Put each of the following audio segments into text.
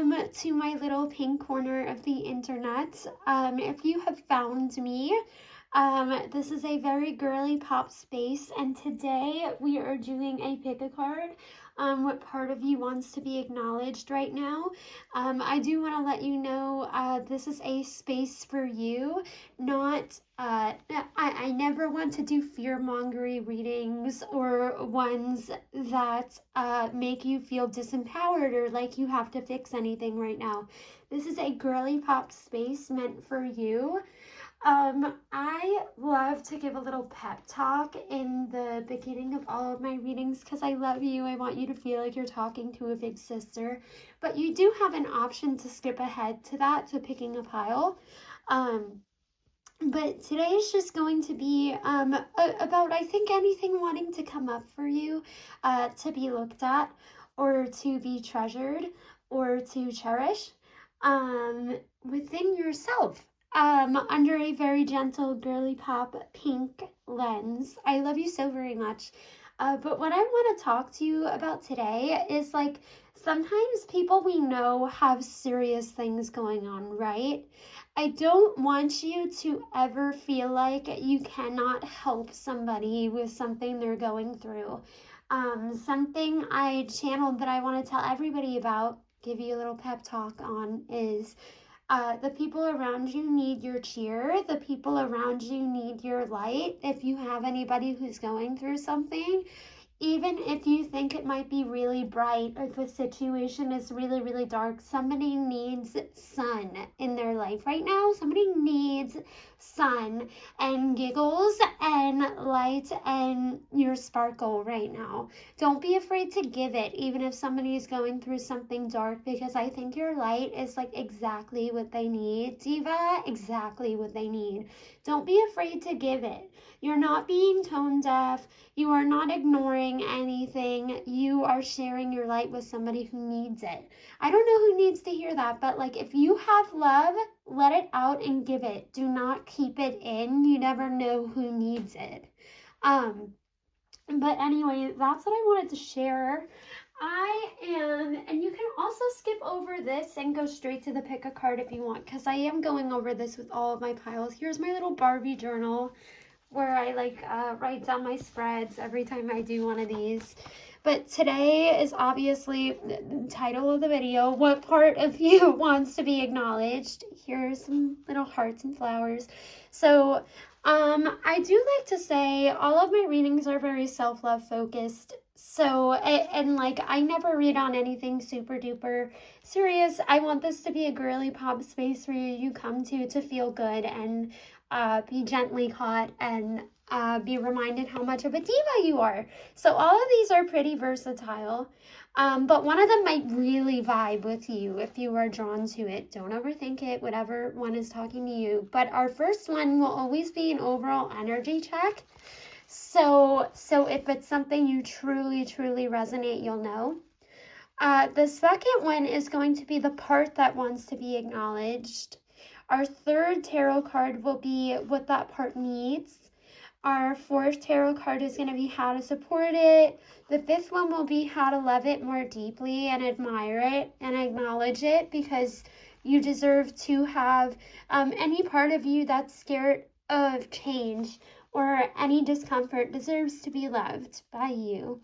welcome to my little pink corner of the internet. If you have found me, this is a very girly pop space, and today we are doing a pick a card. What part of you wants to be acknowledged right now? I do want to let you know this is a space for you, not I never want to do fear-mongery readings or ones that make you feel disempowered or like you have to fix anything right now. This is a girly pop space meant for you. I love to give a little pep talk in the beginning of all of my readings because I love you. I want you to feel like you're talking to a big sister, but you do have an option to skip ahead to that, to picking a pile. But today is just going to be about, I think, anything wanting to come up for you, to be looked at or to be treasured or to cherish within yourself. Under a very gentle girly pop pink lens. I love you so very much. But what I want to talk to you about today is like sometimes people we know have serious things going on, right? I don't want you to ever feel like you cannot help somebody with something they're going through. Something I channeled that I want to tell everybody about, give you a little pep talk on, is the people around you need your cheer. The people around you need your light. If you have anybody who's going through something, even if you think it might be really bright, if the situation is really, really dark, somebody needs sun in their life right now. Somebody needs sun and giggles and light and your sparkle right now. Don't be afraid to give it, even if somebody is going through something dark, because I think your light is like exactly what they need. Diva, exactly what they need. Don't be afraid to give it. You're not being tone deaf. You are not ignoring anything. You are sharing your light with somebody who needs it. I don't know who needs to hear that, but like if you have love, let it out and give it. Do not keep it in. You never know who needs it. But anyway, that's what I wanted to share. And you can also skip over this and go straight to the pick a card if you want, because I am going over this with all of my piles. Here's my little Barbie journal where I write down my spreads every time I do one of these. But today is obviously the title of the video, what part of you wants to be acknowledged? Here's some little hearts and flowers. So I do like to say all of my readings are very self-love focused. So, and like, I never read on anything super duper serious. I want this to be a girly pop space where you come to feel good and be gently caught and be reminded how much of a diva you are. So all of these are pretty versatile, but one of them might really vibe with you if you are drawn to it. Don't overthink it, whatever one is talking to you. But our first one will always be an overall energy check. So if it's something you truly resonate, you'll know. The second one is going to be the part that wants to be acknowledged. Our third tarot card will be what that part needs. Our fourth tarot card is going to be how to support it. The fifth one will be how to love it more deeply and admire it and acknowledge it, because you deserve to have any part of you that's scared of change or any discomfort deserves to be loved by you.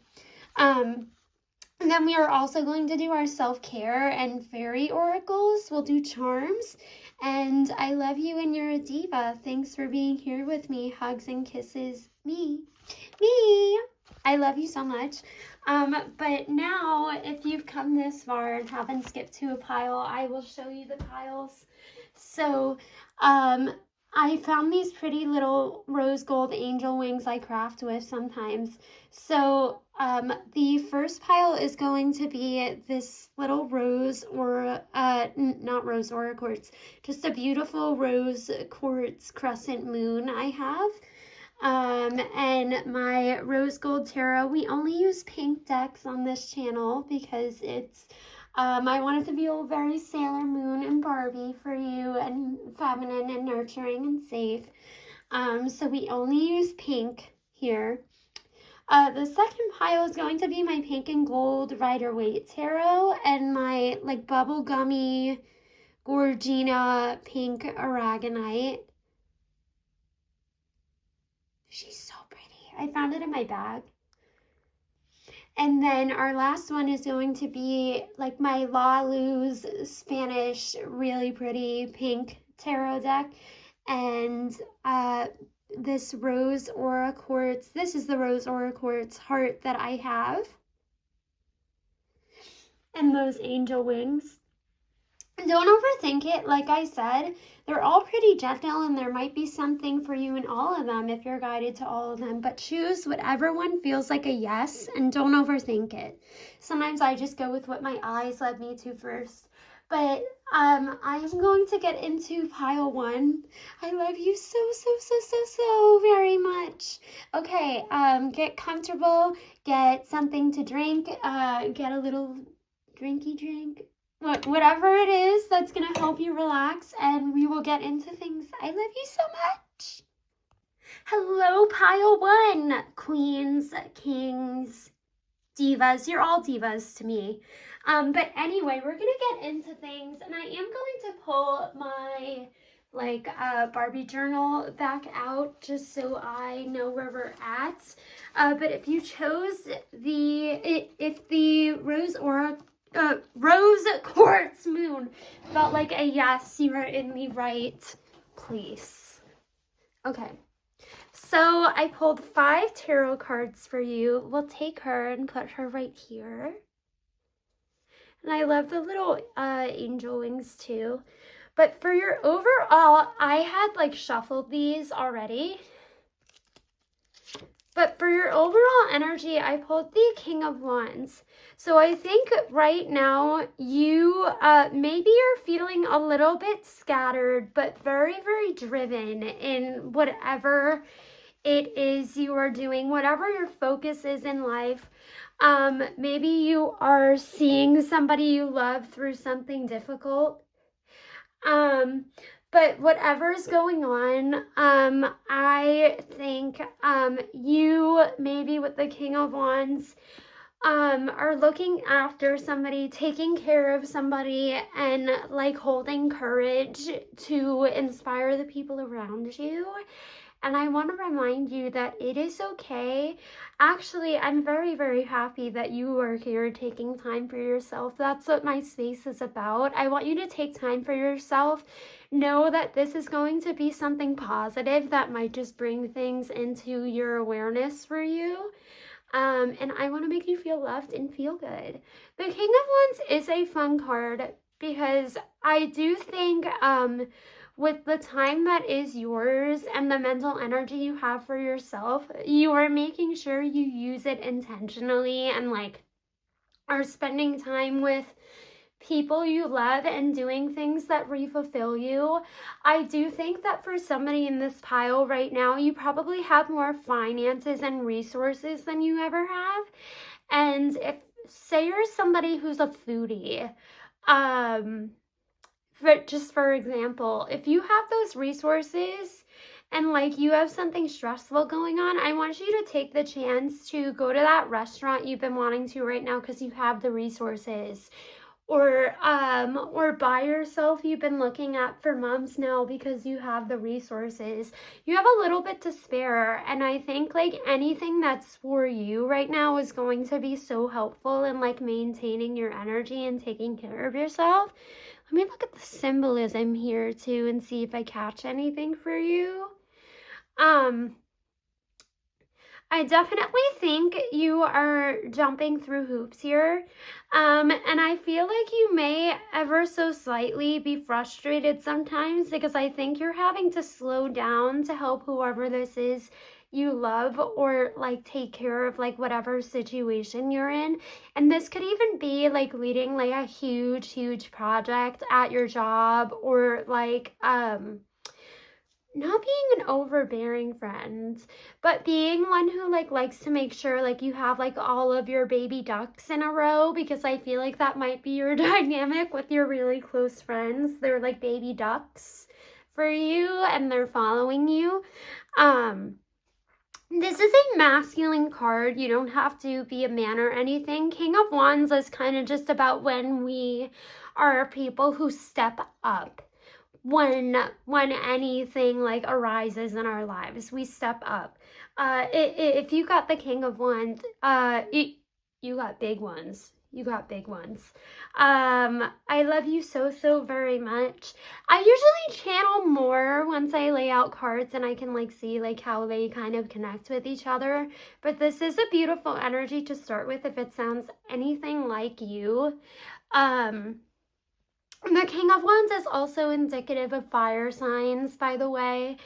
And then we are also going to do our self-care and fairy oracles. We'll do charms. And I love you and you're a diva. Thanks for being here with me. Hugs and kisses. Me. I love you so much. But now, if you've come this far and haven't skipped to a pile, I will show you the piles. So, I found these pretty little rose gold angel wings I craft with sometimes. So the first pile is going to be this little rose, or not rose aura quartz, just a beautiful rose quartz crescent moon I have. And my rose gold tarot. We only use pink decks on this channel because it's I want it to be all very Sailor Moon and Barbie for you, and feminine and nurturing and safe. So we only use pink here. The second pile is going to be my pink and gold Rider-Waite tarot and my like bubblegummy Gorgina pink aragonite. She's so pretty. I found it in my bag. And then our last one is going to be like my La Luz Spanish really pretty pink tarot deck. And this Rose Aura Quartz. This is the Rose Aura Quartz heart that I have. And those angel wings. Don't overthink it. Like I said, they're all pretty gentle and there might be something for you in all of them if you're guided to all of them. But choose whatever one feels like a yes and don't overthink it. Sometimes I just go with what my eyes led me to first. But I'm going to get into pile 1. I love you so very much. Okay, get comfortable, get something to drink, get a little drinky drink. Whatever it is that's going to help you relax, and we will get into things. I love you so much. Hello, pile 1, queens, kings, divas. You're all divas to me. But anyway, we're going to get into things, and I am going to pull my Barbie journal back out just so I know where we're at. But if you chose if the Rose Quartz Moon felt like a yes, you are in the right place. Okay, so I pulled 5 tarot cards for you. We'll take her and put her right here. And I love the little angel wings too. But for your overall, I had shuffled these already. But for your overall energy, I pulled the King of Wands. So I think right now you maybe you're feeling a little bit scattered, but very, very driven in whatever it is you are doing, whatever your focus is in life. Maybe you are seeing somebody you love through something difficult. But whatever's going on, I think you maybe with the King of Wands are looking after somebody, taking care of somebody, and holding courage to inspire the people around you. And I want to remind you that it is okay. Actually, I'm very, very happy that you are here taking time for yourself. That's what my space is about. I want you to take time for yourself. Know that this is going to be something positive that might just bring things into your awareness for you. And I want to make you feel loved and feel good. The King of Wands is a fun card because I do think with the time that is yours and the mental energy you have for yourself, you are making sure you use it intentionally and are spending time with people you love and doing things that fulfill you. I do think that for somebody in this pile right now, you probably have more finances and resources than you ever have. And if, say you're somebody who's a foodie, for example, if you have those resources and you have something stressful going on, I want you to take the chance to go to that restaurant you've been wanting to right now because you have the resources. Or buy yourself, you've been looking at for months now because you have the resources. You have a little bit to spare, and I think anything that's for you right now is going to be so helpful in maintaining your energy and taking care of yourself. Let me look at the symbolism here too and see if I catch anything for you. I definitely think you are jumping through hoops here. And I feel like you may ever so slightly be frustrated sometimes because I think you're having to slow down to help whoever this is you love or take care of whatever situation you're in. And this could even be leading a huge project at your job or not being an overbearing friend, but being one who likes to make sure you have all of your baby ducks in a row, because I feel like that might be your dynamic with your really close friends. They're baby ducks for you and they're following you. This is a masculine card. You don't have to be a man or anything. King of Wands is kind of just about when we are people who step up. When anything like arises in our lives, we step up. If you got the King of Wands, you got big ones. You got big ones. I love you so, so very much. I usually channel more once I lay out cards and I can like see like how they kind of connect with each other. But this is a beautiful energy to start with if it sounds anything like you. The King of Wands is also indicative of fire signs, by the way,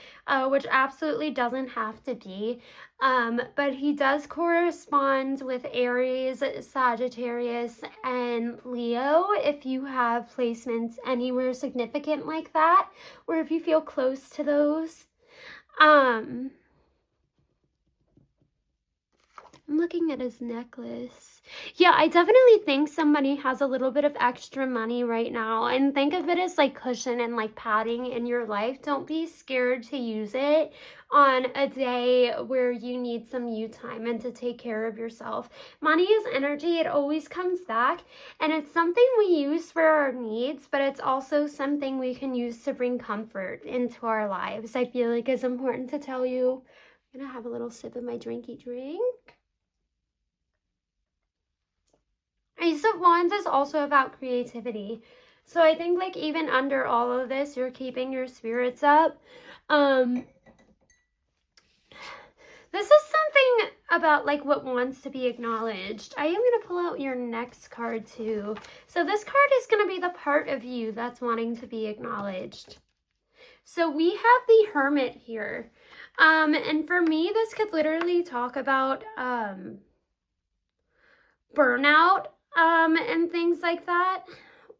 which absolutely doesn't have to be. But he does correspond with Aries, Sagittarius, and Leo if you have placements anywhere significant like that, or if you feel close to those. I'm looking at his necklace. Yeah, I definitely think somebody has a little bit of extra money right now, and think of it as like cushion and like padding in your life. Don't be scared to use it on a day where you need some you time and to take care of yourself. Money is energy. It always comes back, and it's something we use for our needs, but it's also something we can use to bring comfort into our lives. I feel like it's important to tell you. I'm gonna have a little sip of my drinky drink. Ace of Wands is also about creativity. So I think like even under all of this, you're keeping your spirits up. This is something about like what wants to be acknowledged. I am going to pull out your next card too. So this card is going to be the part of you that's wanting to be acknowledged. So we have the Hermit here. And for me, this could literally talk about burnout and things like that.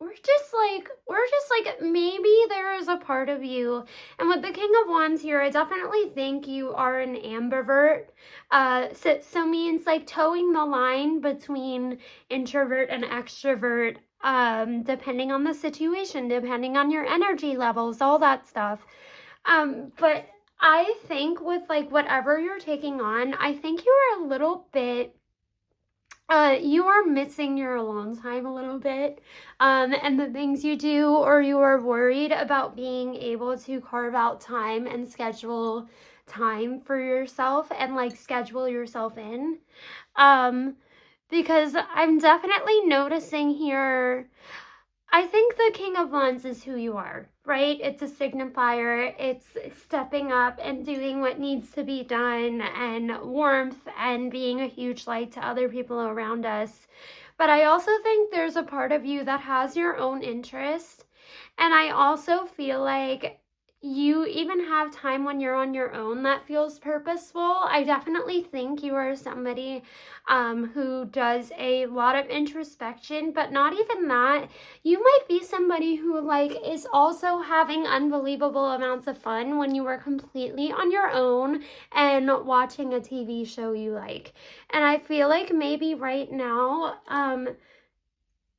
We're just like maybe there is a part of you, and with the King of Wands here, I definitely think you are an ambivert. So means like towing the line between introvert and extrovert, depending on the situation, depending on your energy levels, all that stuff. But I think with like whatever you're taking on, I think you are a little bit you are missing your alone time a little bit, and the things you do, or you are worried about being able to carve out time and schedule time for yourself and like schedule yourself in, because I'm definitely noticing here, I think the King of Wands is who you are, right? It's a signifier. It's stepping up and doing what needs to be done, and warmth and being a huge light to other people around us. But I also think there's a part of you that has your own interest. And I also feel like you even have time when you're on your own that feels purposeful. I definitely think you are somebody who does a lot of introspection, but not even that. You might be somebody who like is also having unbelievable amounts of fun when you are completely on your own and watching a TV show you like. And I feel like maybe right now, I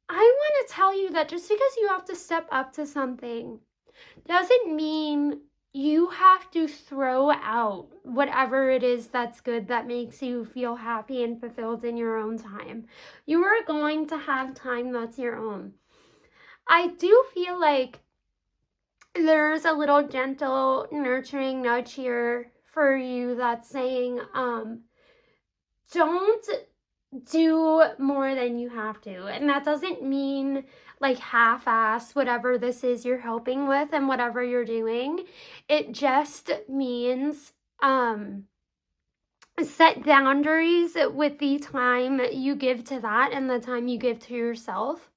want to tell you that just because you have to step up to something doesn't mean you have to throw out whatever it is that's good that makes you feel happy and fulfilled in your own time. You are going to have time that's your own. I do feel like there's a little gentle, nurturing nudge here for you that's saying, don't do more than you have to. And that doesn't mean like half-ass whatever this is you're helping with and whatever you're doing. It just means set boundaries with the time you give to that and the time you give to yourself.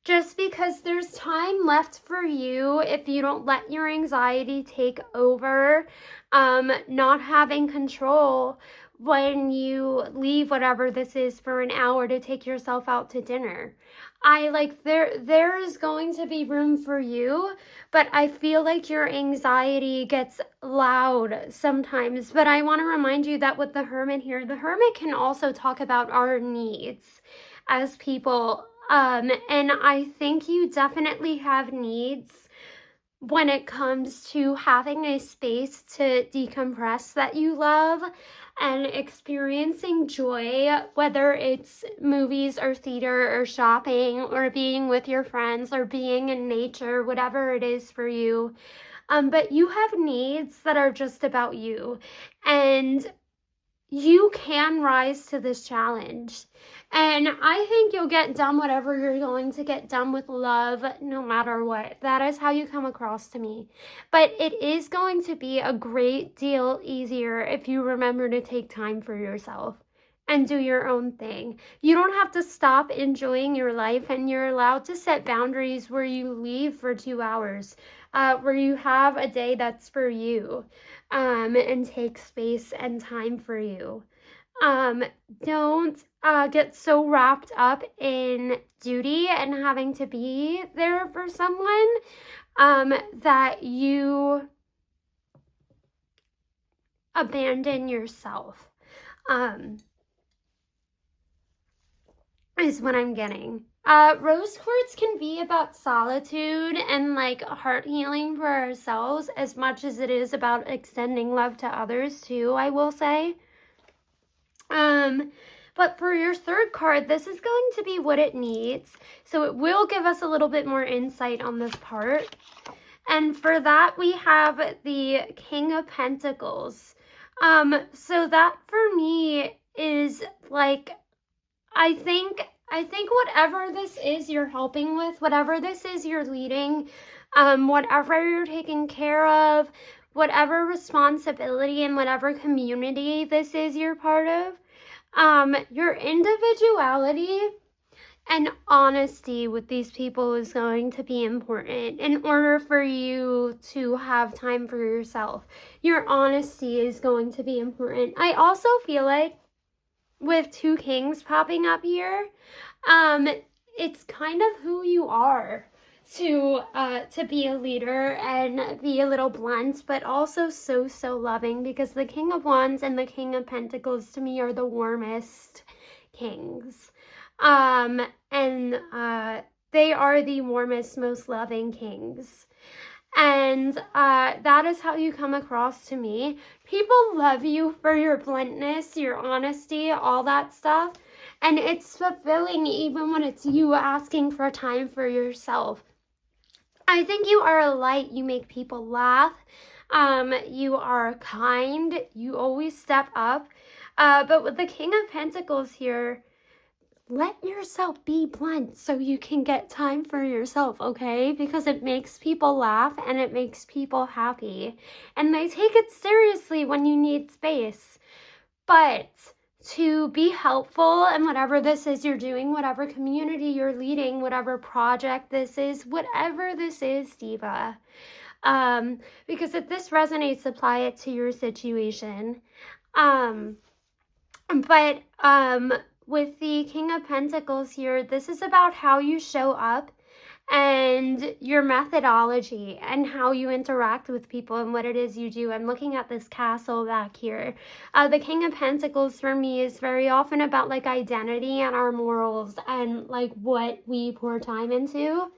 Just because there's time left for you if you don't let your anxiety take over, not having control when you leave whatever this is for an hour to take yourself out to dinner. There is going to be room for you, but I feel like your anxiety gets loud sometimes. But I want to remind you that with the Hermit here, the Hermit can also talk about our needs as people. And I think you definitely have needs when it comes to having a space to decompress that you love and experiencing joy, whether it's movies or theater or shopping or being with your friends or being in nature, whatever it is for you. But you have needs that are just about you, and you can rise to this challenge. And I think you'll get done whatever you're going to get done with love, no matter what. That is how you come across to me. But it is going to be a great deal easier if you remember to take time for yourself and do your own thing. You don't have to stop enjoying your life, and you're allowed to set boundaries where you leave for 2 hours, where you have a day that's for you, and take space and time for you. Don't get so wrapped up in duty and having to be there for someone that you abandon yourself, is what I'm getting. Rose quartz can be about solitude and like heart healing for ourselves as much as it is about extending love to others too, I will say. But for your third card, this is going to be what it needs. So it will give us a little bit more insight on this part. And for that, we have the King of Pentacles. So that for me is like, I think whatever this is you're helping with, whatever this is you're leading, whatever you're taking care of, whatever responsibility and whatever community this is you're part of, your individuality and honesty with these people is going to be important in order for you to have time for yourself. Your honesty is going to be important. I also feel like with 2 kings popping up here, it's kind of who you are to be a leader and be a little blunt, but also so loving, because the King of Wands and the King of Pentacles to me are the warmest kings. And they are the warmest, most loving kings. And that is how you come across to me. People love you for your bluntness, your honesty, all that stuff. And it's fulfilling even when it's you asking for time for yourself. I think you are a light. You make people laugh. You are kind. You always step up. But with the King of Pentacles here, let yourself be blunt so you can get time for yourself, okay? Because it makes people laugh and it makes people happy. And they take it seriously when you need space. But to be helpful in whatever this is you're doing, whatever community you're leading, whatever project this is, whatever this is, diva. Because if this resonates, apply it to your situation. With the King of Pentacles here, this is about how you show up and your methodology and how you interact with people and what it is you do. I'm looking at this castle back here. The King of Pentacles for me is very often about like identity and our morals and like what we pour time into.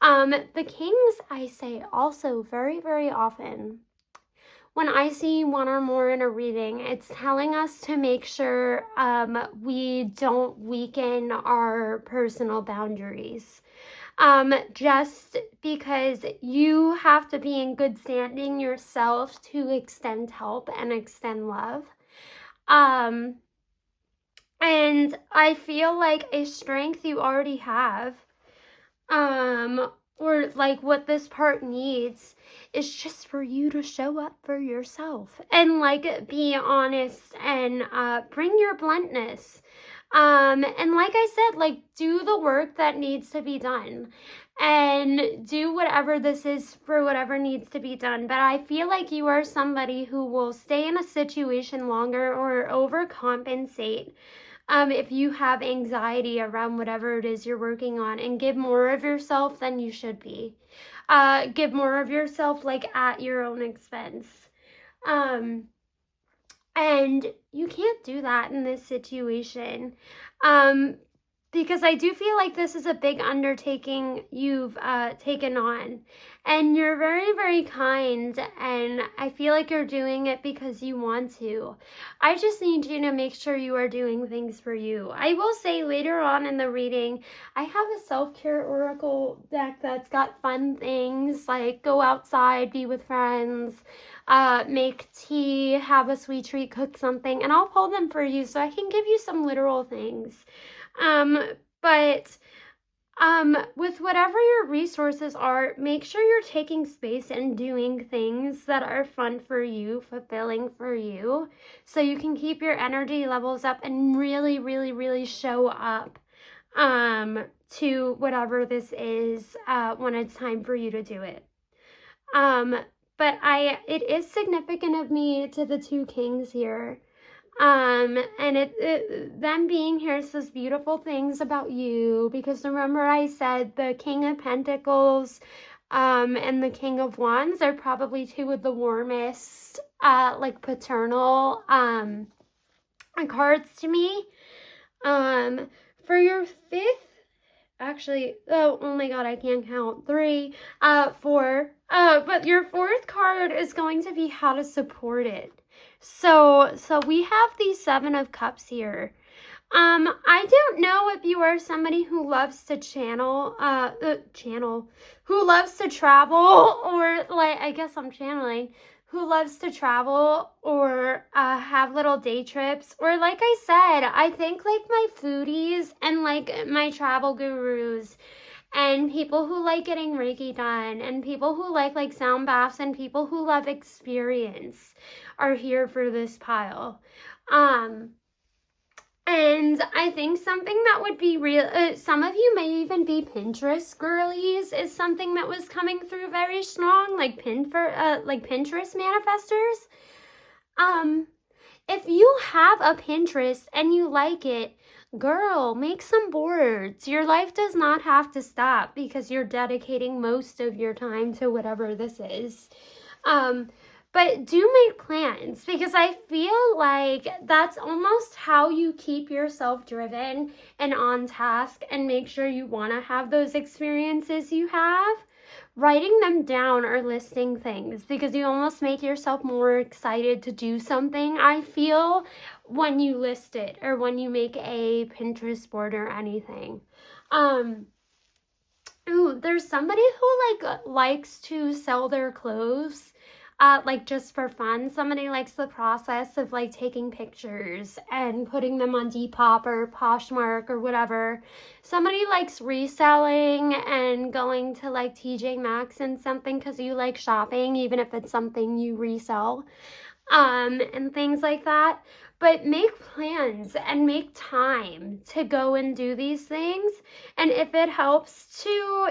The Kings, I say also very often, when I see 1 or more in a reading, it's telling us to make sure we don't weaken our personal boundaries. Just because you have to be in good standing yourself to extend help and extend love. And I feel like a strength you already have, or like what this part needs is just for you to show up for yourself and like be honest and bring your bluntness. And like I said, like do the work that needs to be done and do whatever this is for whatever needs to be done. But I feel like you are somebody who will stay in a situation longer or overcompensate if you have anxiety around whatever it is you're working on, and give more of yourself than you should be. Give more of yourself like at your own expense. And you can't do that in this situation. because I do feel like this is a big undertaking you've taken on. And you're very, very kind, and I feel like you're doing it because you want to. I just need you to make sure you are doing things for you. I will say later on in the reading, I have a self-care oracle deck that's got fun things like go outside, be with friends, make tea, have a sweet treat, cook something, and I'll pull them for you so I can give you some literal things. But with whatever your resources are, make sure you're taking space and doing things that are fun for you, fulfilling for you, so you can keep your energy levels up and really, really, really show up to whatever this is when it's time for you to do it. But it is significant of me to the two kings here. And them being here says beautiful things about you, because remember I said the King of Pentacles and the King of Wands are probably two of the warmest like paternal cards to me. For your fifth, actually, oh my god, I can't count, 3, 4, but your fourth card is going to be how to support it. So we have the 7 of Cups here. I don't know if you are somebody who loves to who loves to travel, or like, I guess I'm channeling, who loves to travel or have little day trips, or like I said, I think like my foodies and like my travel gurus and people who like getting Reiki done and people who like sound baths and people who love experience are here for this pile. And I think something that would be real, some of you may even be Pinterest girlies, is something that was coming through very strong, like Pinterest manifestors. If you have a Pinterest and you like it, girl, make some boards. Your life does not have to stop because you're dedicating most of your time to whatever this is. But do make plans, because I feel like that's almost how you keep yourself driven and on task and make sure you want to have those experiences you have. Writing them down or listing things, because you almost make yourself more excited to do something, I feel, when you list it or when you make a Pinterest board or anything. Ooh, there's somebody who likes to sell their clothes like just for fun. Somebody likes the process of like taking pictures and putting them on Depop or Poshmark or whatever. Somebody likes reselling and going to like TJ Maxx and something because you like shopping, even if it's something you resell, and things like that. But make plans and make time to go and do these things. And if it helps to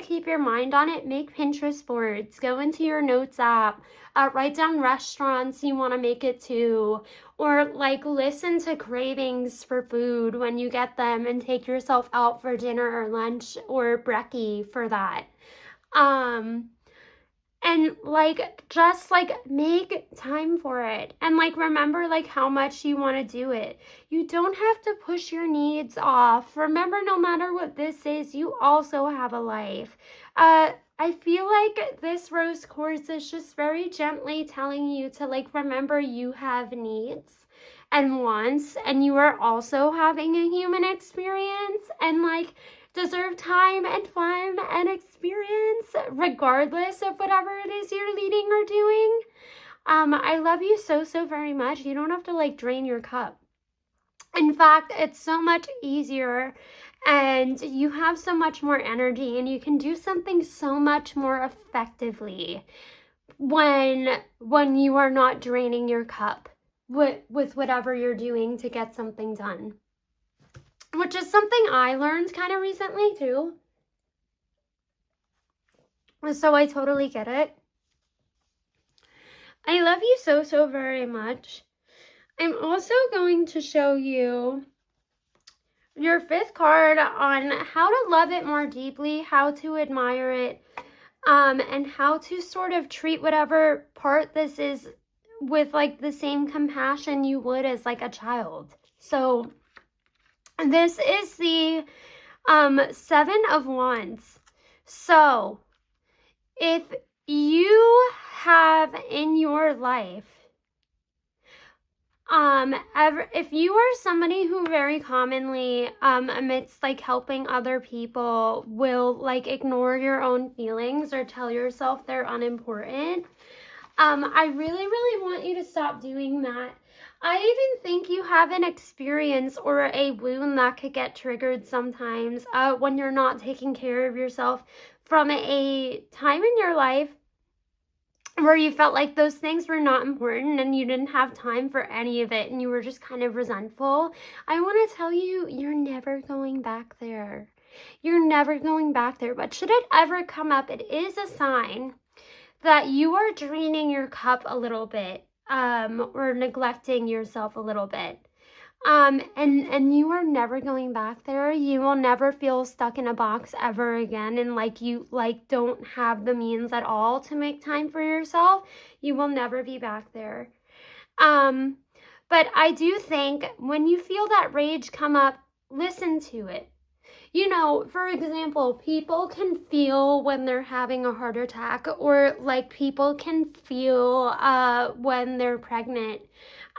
keep your mind on it, make Pinterest boards, go into your notes app, write down restaurants you want to make it to, or like listen to cravings for food when you get them and take yourself out for dinner or lunch or brekkie for that. And like, just like make time for it, and like remember like how much you want to do it. You don't have to push your needs off. Remember, no matter what this is, you also have a life. I feel like this rose quartz is just very gently telling you to like remember you have needs and wants, and you are also having a human experience, and like deserve time and fun and experience regardless of whatever it is you're leading or doing. I love you so very much. You don't have to like drain your cup. In fact, it's so much easier, and you have so much more energy, and you can do something so much more effectively when you are not draining your cup with whatever you're doing to get something done. Which is something I learned kind of recently too. So I totally get it. I love you so very much. I'm also going to show you your 5th card on how to love it more deeply, how to admire it, and how to sort of treat whatever part this is with like the same compassion you would as like a child. So This is the Seven of Wands. So if you have in your life, if you are somebody who very commonly, amidst like helping other people, will like ignore your own feelings or tell yourself they're unimportant, I really, really want you to stop doing that. I even think you have an experience or a wound that could get triggered sometimes when you're not taking care of yourself from a time in your life where you felt like those things were not important and you didn't have time for any of it and you were just kind of resentful. I want to tell you, you're never going back there. You're never going back there. But should it ever come up, it is a sign that you are draining your cup a little bit, or neglecting yourself a little bit. And you are never going back there. You will never feel stuck in a box ever again and like you don't have the means at all to make time for yourself. You will never be back there. But I do think when you feel that rage come up, listen to it. You know, for example, people can feel when they're having a heart attack, or like people can feel when they're pregnant.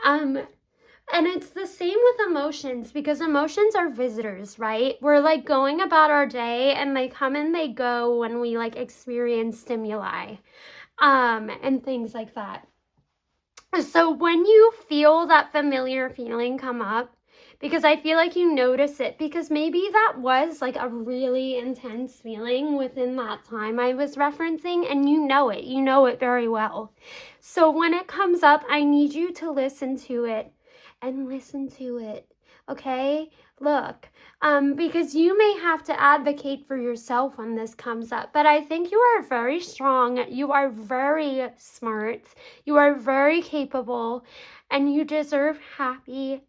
And it's the same with emotions, because emotions are visitors, right? We're like going about our day and they come and they go when we like experience stimuli, and things like that. So when you feel that familiar feeling come up, because I feel like you notice it, because maybe that was like a really intense feeling within that time I was referencing, and you know it very well. So when it comes up, I need you to listen to it. And listen to it, okay? Look, because you may have to advocate for yourself when this comes up, but I think you are very strong, you are very smart, you are very capable, and you deserve happy,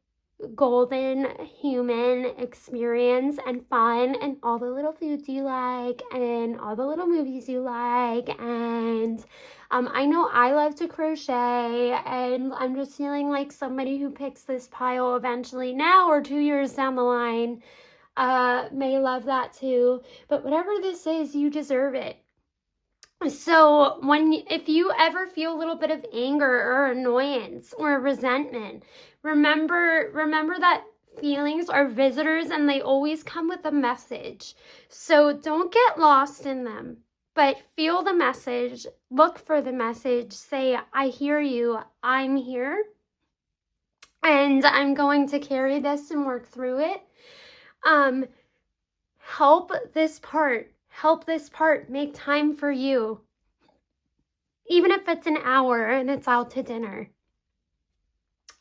golden human experience and fun and all the little foods you like and all the little movies you like. And I know I love to crochet, and I'm just feeling like somebody who picks this pile eventually now or 2 years down the line may love that too. But whatever this is, you deserve it. So if you ever feel a little bit of anger or annoyance or resentment, remember that feelings are visitors and they always come with a message. So don't get lost in them, but feel the message, look for the message, say, I hear you, I'm here, and I'm going to carry this and work through it. Help this part make time for you. Even if it's an hour and it's out to dinner.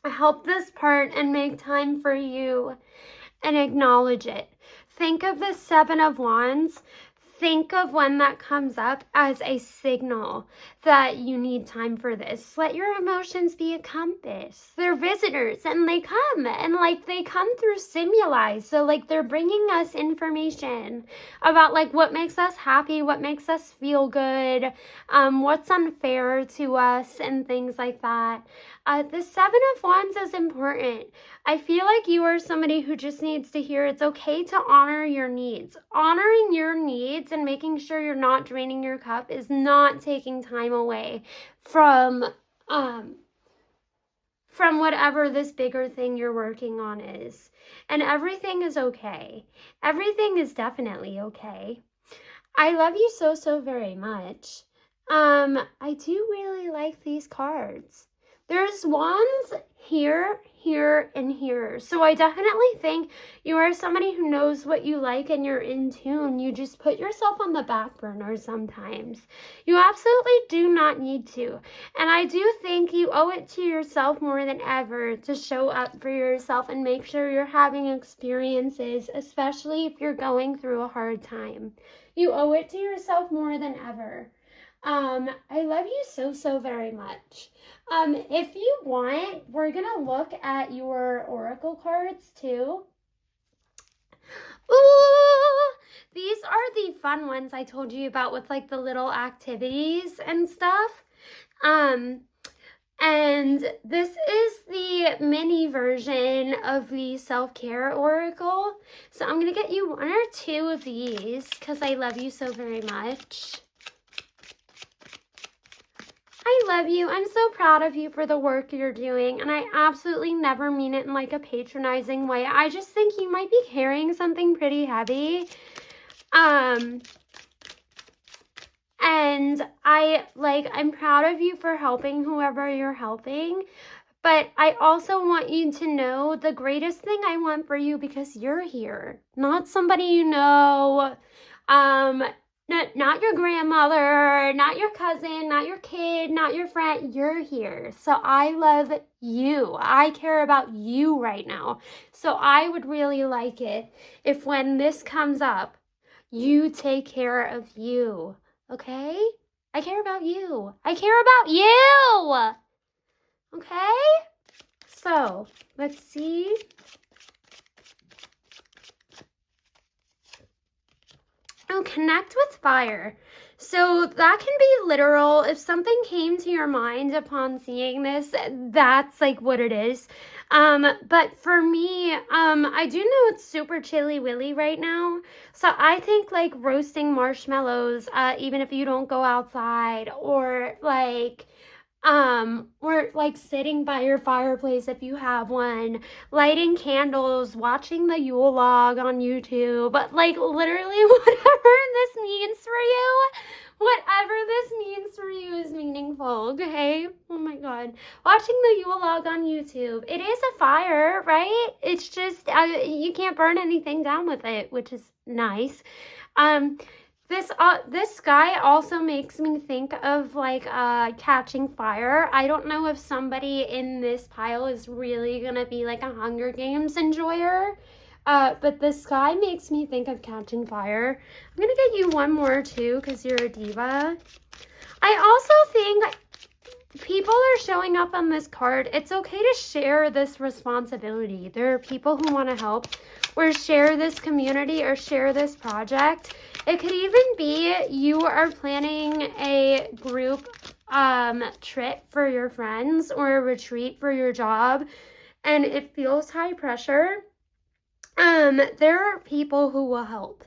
Help this part and make time for you and acknowledge it. Think of the Seven of Wands. Think of when that comes up as a signal that you need time for this. Let your emotions be a compass. They're visitors, and they come, and like they come through stimuli. So like they're bringing us information about like what makes us happy, what makes us feel good, what's unfair to us, and things like that. The Seven of Wands is important. I feel like you are somebody who just needs to hear it's okay to honor your needs. Honoring your needs and making sure you're not draining your cup is not taking time away from whatever this bigger thing you're working on is. And everything is okay. Everything is definitely okay. I love you so, so very much. I do really like these cards. There's wands here, here, and here. So I definitely think you are somebody who knows what you like and you're in tune. You just put yourself on the back burner sometimes. You absolutely do not need to. And I do think you owe it to yourself more than ever to show up for yourself and make sure you're having experiences, especially if you're going through a hard time. You owe it to yourself more than ever. I love you so, so very much. If you want, we're going to look at your oracle cards too. Ooh, these are the fun ones I told you about with like the little activities and stuff. And this is the mini version of the self-care oracle. So I'm going to get you 1 or 2 of these because I love you so very much. I love you. I'm so proud of you for the work you're doing, and I absolutely never mean it in like a patronizing way. I just think you might be carrying something pretty heavy. And I'm proud of you for helping whoever you're helping. But I also want you to know the greatest thing I want for you, because you're here, not somebody you know, not your grandmother, not your cousin, not your kid, not your friend. You're here. So I love you. I care about you right now. So I would really like it if when this comes up, you take care of you. Okay? I care about you. I care about you. Okay? So, let's see. Oh, connect with fire. So that can be literal. If something came to your mind upon seeing this, that's like what it is. But for me, I do know it's super chilly willy right now. So I think like roasting marshmallows, even if you don't go outside, or like sitting by your fireplace if you have one, lighting candles, watching the Yule log on YouTube, but like literally whatever this means for you, is meaningful, okay? Oh my God. Watching the Yule log on YouTube, it is a fire, right? It's just, you can't burn anything down with it, which is nice. This sky also makes me think of like catching fire. I don't know if somebody in this pile is really gonna be like a Hunger Games enjoyer, but the sky makes me think of catching fire. I'm gonna get you one more too because you're a diva. I also think people are showing up on this card. It's okay to share this responsibility. There are people who want to help or share this community or share this project. It could even be you are planning a group trip for your friends or a retreat for your job, and it feels high pressure. There are people who will help.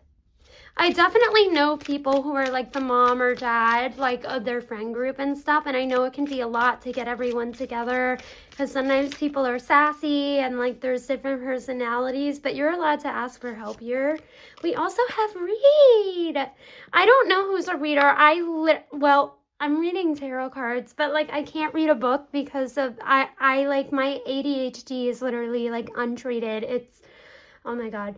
I definitely know people who are like the mom or dad, like of their friend group and stuff. And I know it can be a lot to get everyone together because sometimes people are sassy and like there's different personalities, but you're allowed to ask for help here. We also have read. I don't know who's a reader. I'm reading tarot cards, but like I can't read a book because of I like my ADHD is literally like untreated. It's oh my God.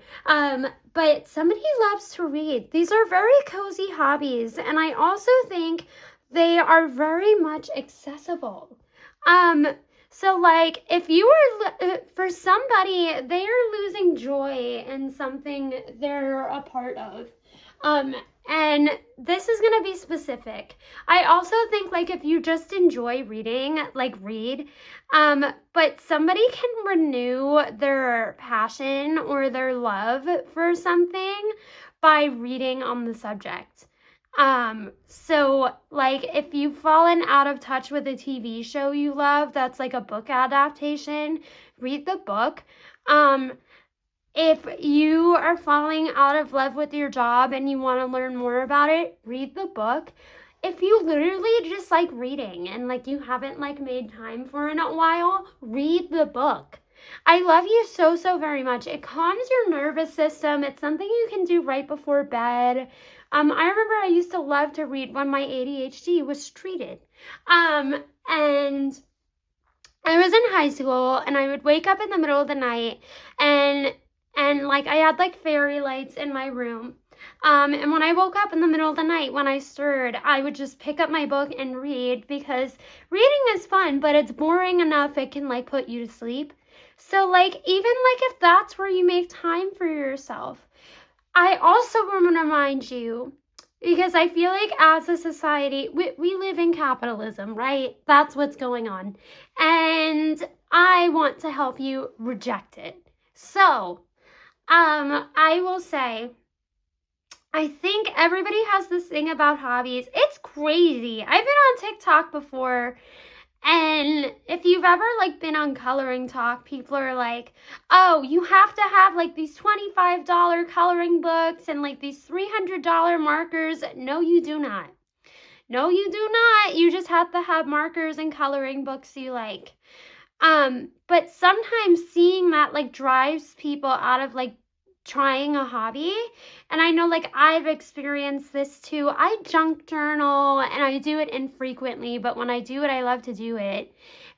But somebody loves to read. These are very cozy hobbies. And I also think they are very much accessible. So like if you are, for somebody, they are losing joy in something they're a part of. And this is going to be specific. I also think like if you just enjoy reading, like read, but somebody can renew their passion or their love for something by reading on the subject. So like if you've fallen out of touch with a TV show you love, that's like a book adaptation, read the book. If you are falling out of love with your job and you want to learn more about it, read the book. If you literally just like reading and like you haven't like made time for it in a while, read the book. I love you so, so very much. It calms your nervous system. It's something you can do right before bed. I remember I used to love to read when my ADHD was treated. And I was in high school and I would wake up in the middle of the night and like I had like fairy lights in my room. And when I woke up in the middle of the night, when I stirred, I would just pick up my book and read because reading is fun, but it's boring enough it can like put you to sleep. So like even like if that's where you make time for yourself, I also want to remind you, because I feel like as a society, we live in capitalism, right? That's what's going on. And I want to help you reject it. So, I will say, I think everybody has this thing about hobbies. It's crazy. I've been on TikTok before And if you've ever like been on Coloring Talk, people are like, oh, you have to have like these $25 coloring books and like these $300 markers. No, you do not. No, you do not. You just have to have markers and coloring books you like. But sometimes seeing that like drives people out of like trying a hobby. And I know like I've experienced this too. I junk journal and I do it infrequently, but when I do it, I love to do it.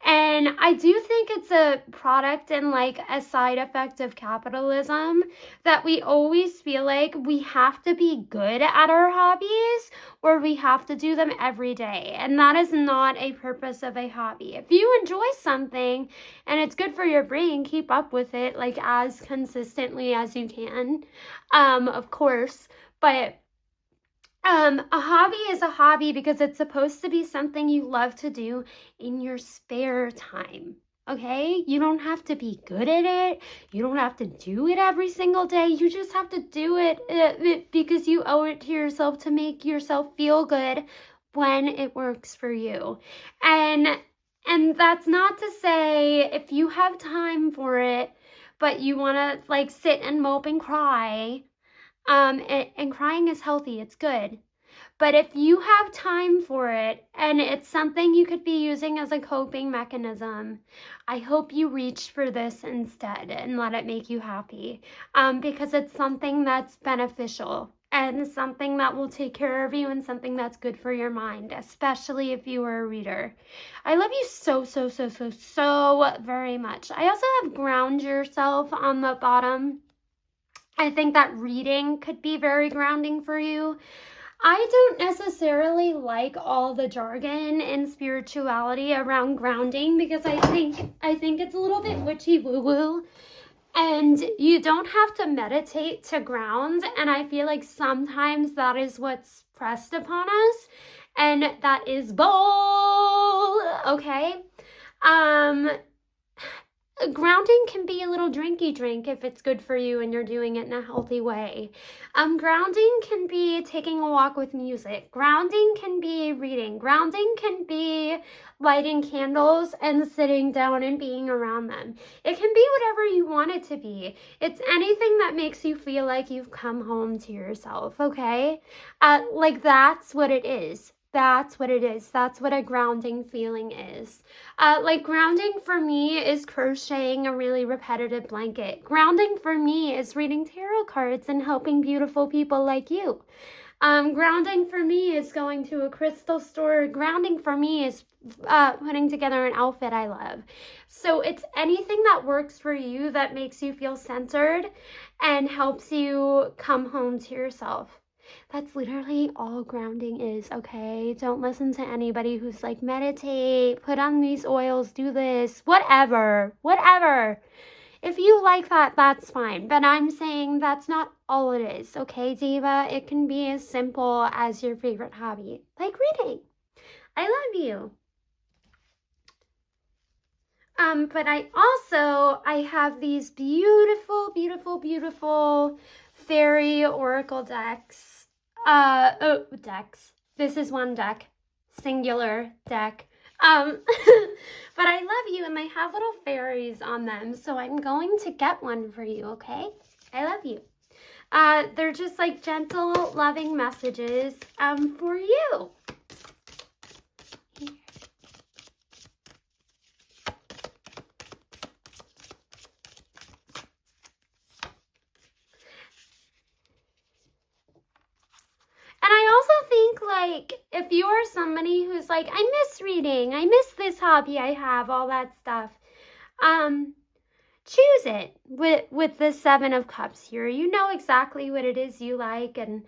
And I do think it's a product and like a side effect of capitalism that we always feel like we have to be good at our hobbies or we have to do them every day. And that is not a purpose of a hobby. If you enjoy something and it's good for your brain, keep up with it like as consistently as you can, of course. But a hobby is a hobby because it's supposed to be something you love to do in your spare time. Okay? You don't have to be good at it. You don't have to do it every single day. You just have to do it because you owe it to yourself to make yourself feel good when it works for you. And that's not to say if you have time for it, but you want to like sit and mope and cry, and crying is healthy, it's good. But if you have time for it and it's something you could be using as a coping mechanism, I hope you reach for this instead and let it make you happy, because it's something that's beneficial and something that will take care of you and something that's good for your mind, especially if you are a reader. I love you so, so, so, so, so very much. I also have ground yourself on the bottom. I think that reading could be very grounding for you. I don't necessarily like all the jargon and spirituality around grounding because I think it's a little bit witchy woo-woo. And you don't have to meditate to ground. And I feel like sometimes that is what's pressed upon us. And that is bull, okay? Grounding can be a little drinky drink if it's good for you and you're doing it in a healthy way. Grounding can be taking a walk with music. Grounding can be reading. Grounding can be lighting candles and sitting down and being around them. It can be whatever you want it to be. It's anything that makes you feel like you've come home to yourself, okay? Like that's what it is. That's what it is. That's what a grounding feeling is. Like grounding for me is crocheting a really repetitive blanket. Grounding for me is reading tarot cards and helping beautiful people like you. Grounding for me is going to a crystal store. Grounding for me is putting together an outfit I love. So it's anything that works for you that makes you feel centered and helps you come home to yourself. That's literally all grounding is, okay? Don't listen to anybody who's like, meditate, put on these oils, do this, whatever. If you like that, that's fine. But I'm saying that's not all it is, okay, Diva? It can be as simple as your favorite hobby, like reading. I love you. But I have these beautiful, beautiful, beautiful fairy oracle decks. Decks. This is one deck. Singular deck. But I love you and they have little fairies on them, so I'm going to get one for you, okay? I love you. They're just like gentle, loving messages, for you. And I also think, like, if you are somebody who's like, I miss reading, I miss this hobby I have, all that stuff, choose it with the Seven of Cups here. You know exactly what it is you like, and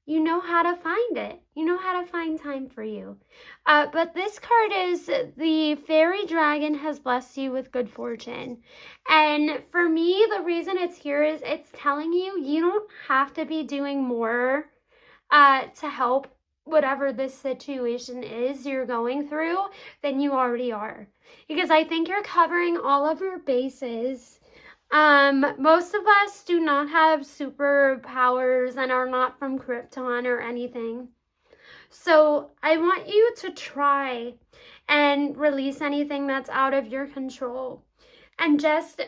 you know how to find it. You know how to find time for you. But this card is the fairy dragon has blessed you with good fortune. And for me, the reason it's here is it's telling you you don't have to be doing more to help whatever this situation is you're going through than you already are. Because I think you're covering all of your bases. Most of us do not have superpowers and are not from Krypton or anything. So I want you to try and release anything that's out of your control and just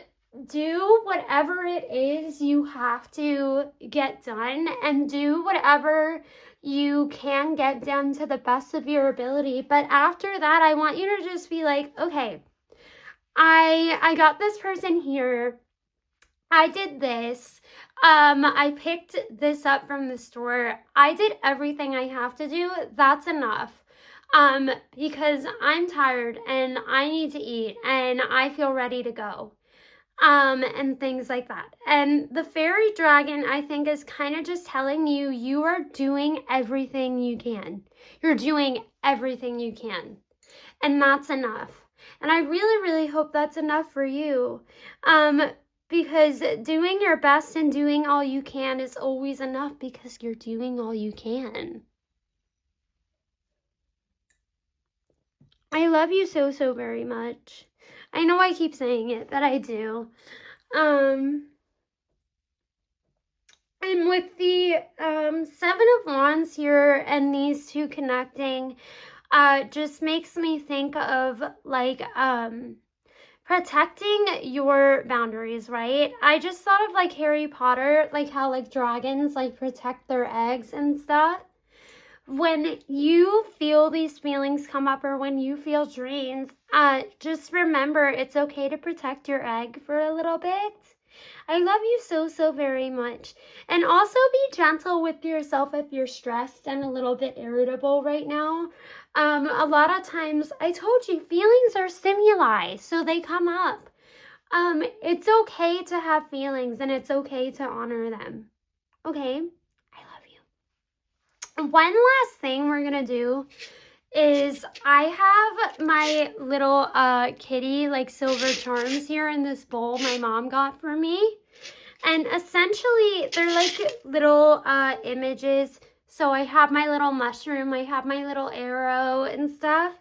do whatever it is you have to get done, and do whatever you can get done to the best of your ability. But after that, I want you to just be like, okay, I got this person here. I did this. I picked this up from the store. I did everything I have to do. That's enough. Because I'm tired and I need to eat and I feel ready to go. And things like that. And the fairy dragon, I think, is kind of just telling you, you are doing everything you can. You're doing everything you can. And that's enough. And I really, really hope that's enough for you. Because doing your best and doing all you can is always enough, because you're doing all you can. I love you so, so very much. I know I keep saying it, but I do. And with the Seven of Wands here and these two connecting, just makes me think of like protecting your boundaries, right? I just thought of like Harry Potter, like how like dragons like protect their eggs and stuff. When you feel these feelings come up, or when you feel dreams, just remember it's okay to protect your egg for a little bit. I love you so, so very much. And also be gentle with yourself if you're stressed and a little bit irritable right now. A lot of times, I told you, feelings are stimuli, so they come up. It's okay to have feelings, and it's okay to honor them. Okay? One last thing we're gonna do is I have my little kitty like silver charms here in this bowl my mom got for me, and essentially they're like little images. So I have my little mushroom, I have my little arrow and stuff,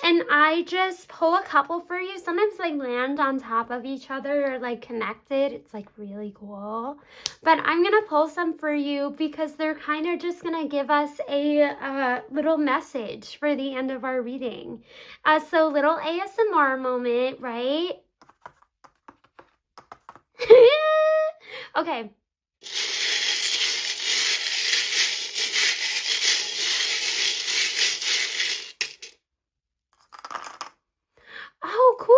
and I just pull a couple for you. Sometimes they land on top of each other or like connected. It's like really cool. But I'm going to pull some for you because they're kind of just going to give us a little message for the end of our reading. So little ASMR moment, right? Okay. Oh, cool.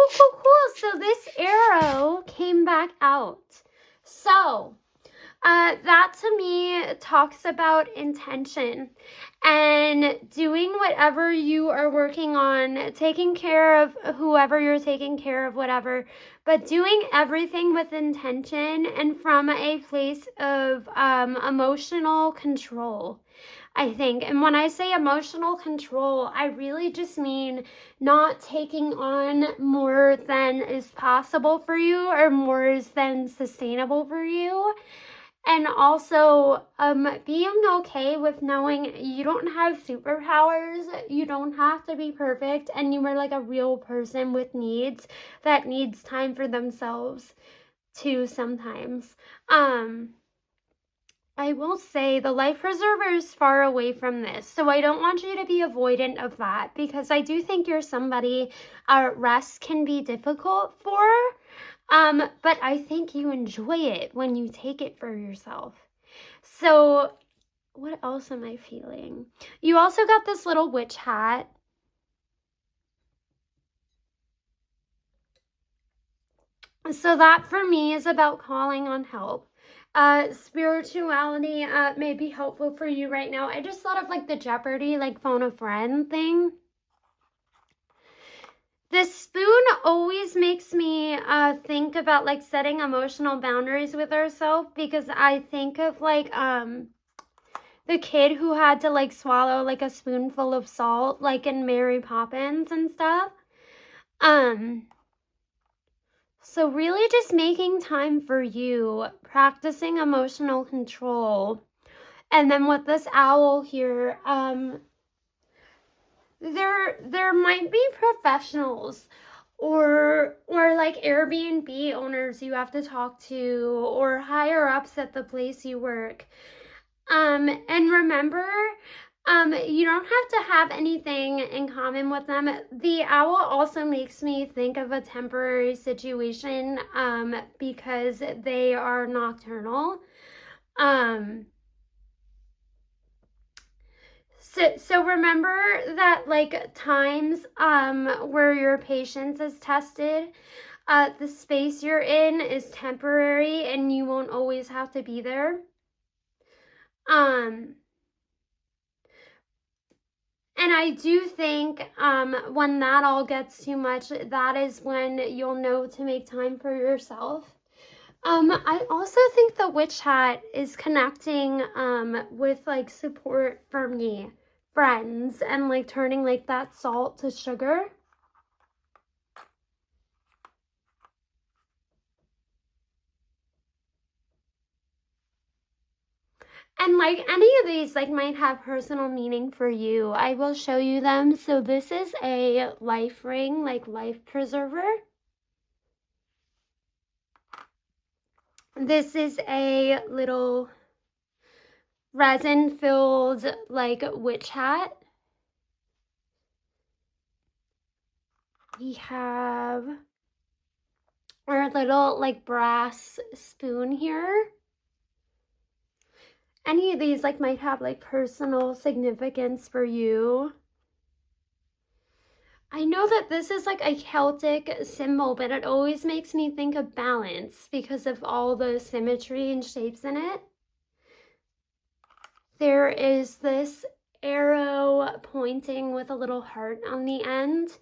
So this arrow came back out. So that to me talks about intention and doing whatever you are working on, taking care of whoever you're taking care of, whatever, but doing everything with intention and from a place of emotional control, I think. And when I say emotional control, I really just mean not taking on more than is possible for you or more than sustainable for you. And also being okay with knowing you don't have superpowers, you don't have to be perfect, and you are like a real person with needs that needs time for themselves too sometimes. I will say the life preserver is far away from this, so I don't want you to be avoidant of that, because I do think you're somebody rest can be difficult for. But I think you enjoy it when you take it for yourself. So what else am I feeling? You also got this little witch hat. So that for me is about calling on help. Spirituality may be helpful for you right now. I just thought of like the Jeopardy, like phone a friend thing. This spoon always makes me think about like setting emotional boundaries with ourselves, because I think of like the kid who had to like swallow like a spoonful of salt, like in Mary Poppins and stuff. So really just making time for you, practicing emotional control. And then with this owl here, there might be professionals or like Airbnb owners you have to talk to, or higher ups at the place you work. And remember, You don't have to have anything in common with them. The owl also makes me think of a temporary situation, because they are nocturnal. So remember that like times where your patience is tested, the space you're in is temporary and you won't always have to be there. And I do think when that all gets too much, that is when you'll know to make time for yourself. I also think the witch hat is connecting with like support for me, friends, and like turning like that salt to sugar. And like any of these like might have personal meaning for you. I will show you them. So this is a life ring, like life preserver. This is a little resin filled like witch hat. We have our little like brass spoon here. Any of these like might have like personal significance for you. I know that this is like a Celtic symbol, but it always makes me think of balance because of all the symmetry and shapes in it. There is this arrow pointing with a little heart on the end.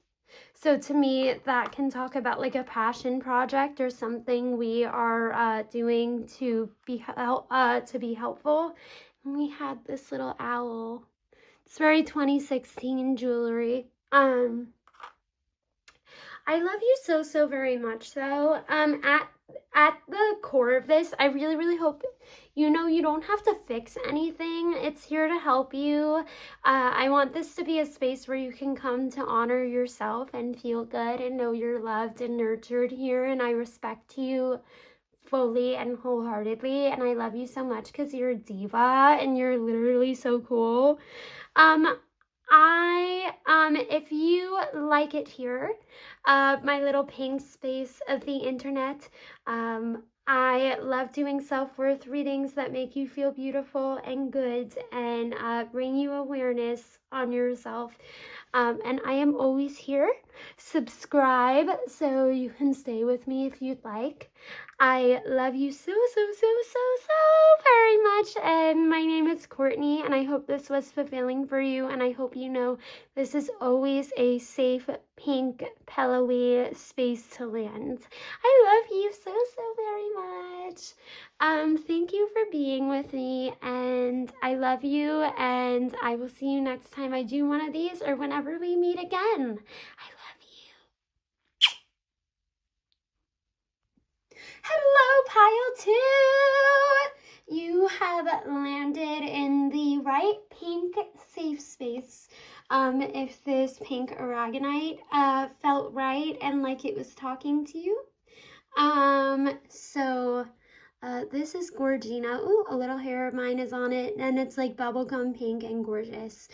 So to me, that can talk about like a passion project or something we are doing to be helpful. And we had this little owl. It's very 2016 jewelry. I love you so very much though. At the core of this, I really hope you know you don't have to fix anything. It's here to help you. I want this to be a space where you can come to honor yourself and feel good and know you're loved and nurtured here, and I respect you fully and wholeheartedly, and I love you so much because you're a diva and you're literally so cool. If you like it here, my little pink space of the internet, I love doing self-worth readings that make you feel beautiful and good and bring you awareness on yourself. And I am always here. Subscribe so you can stay with me if you'd like. I love you so very much, and my name is Courtney, and I hope this was fulfilling for you, and I hope you know this is always a safe, pink, pillowy space to land. I love you so very much. Thank you for being with me, and I love you, and I will see you next time I do one of these or whenever we meet again. I love you. Hello, pile 2. You have landed in the right pink safe space. If this pink aragonite felt right and like it was talking to you. This is Gorgina. Ooh, a little hair of mine is on it, and it's like bubblegum pink and gorgeous.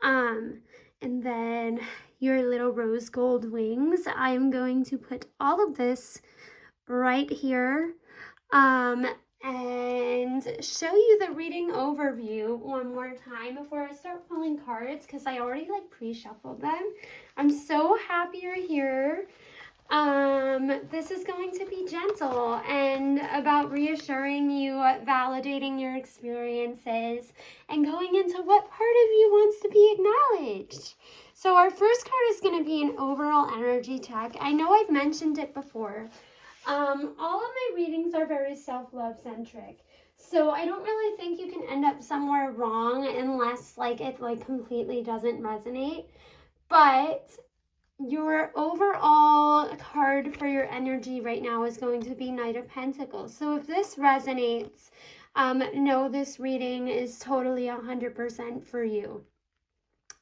And then your little rose gold wings. I'm going to put all of this right here and show you the reading overview one more time before I start pulling cards, because I already like pre-shuffled them. I'm so happy you're here. This is going to be gentle and about reassuring you, validating your experiences, and going into what part of you wants to be acknowledged. So our first card is going to be an overall energy check. I know I've mentioned it before. All of my readings are very self-love centric. So I don't really think you can end up somewhere wrong unless like it like completely doesn't resonate. But your overall card for your energy right now is going to be Knight of Pentacles. So if this resonates, know this reading is totally 100% for you.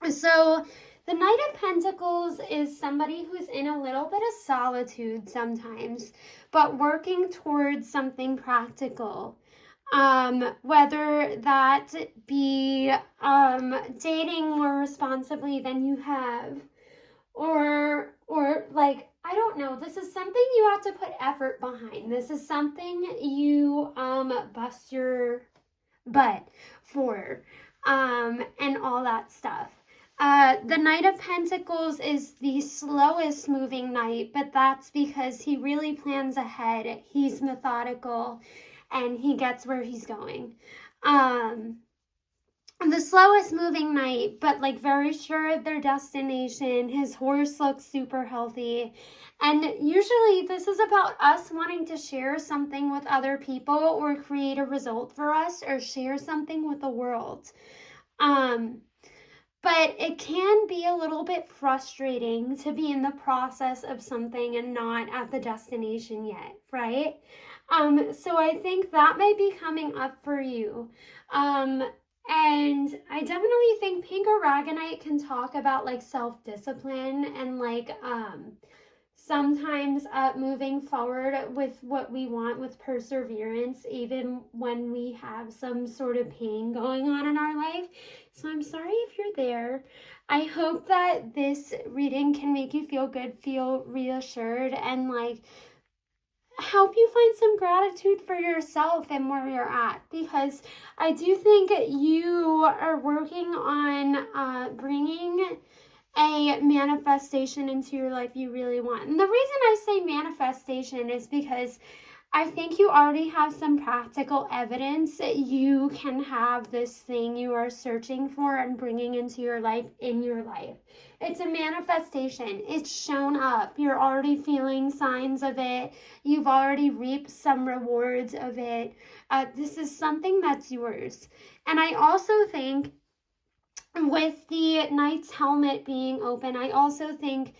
So the Knight of Pentacles is somebody who's in a little bit of solitude sometimes, but working towards something practical. Whether that be dating more responsibly than you have, or like, I don't know, this is something you have to put effort behind. This is something you bust your butt for, and all that stuff. The Knight of Pentacles is the slowest moving knight, but that's because he really plans ahead. He's methodical and he gets where he's going. The slowest moving knight, but like very sure of their destination. His horse looks super healthy. And usually this is about us wanting to share something with other people or create a result for us or share something with the world. But it can be a little bit frustrating to be in the process of something and not at the destination yet, right? So I think that may be coming up for you. And I definitely think Pink Aragonite can talk about like self-discipline and like sometimes moving forward with what we want with perseverance, even when we have some sort of pain going on in our life. So I'm sorry if you're there. I hope that this reading can make you feel good, feel reassured, and like help you find some gratitude for yourself and where you're at, because I do think you are working on bringing a manifestation into your life you really want. And the reason I say manifestation is because I think you already have some practical evidence that you can have this thing you are searching for and bringing into your life in your life. It's a manifestation. It's shown up. You're already feeling signs of it. You've already reaped some rewards of it. This is something that's yours. And I also think with the knight's helmet being open, I also think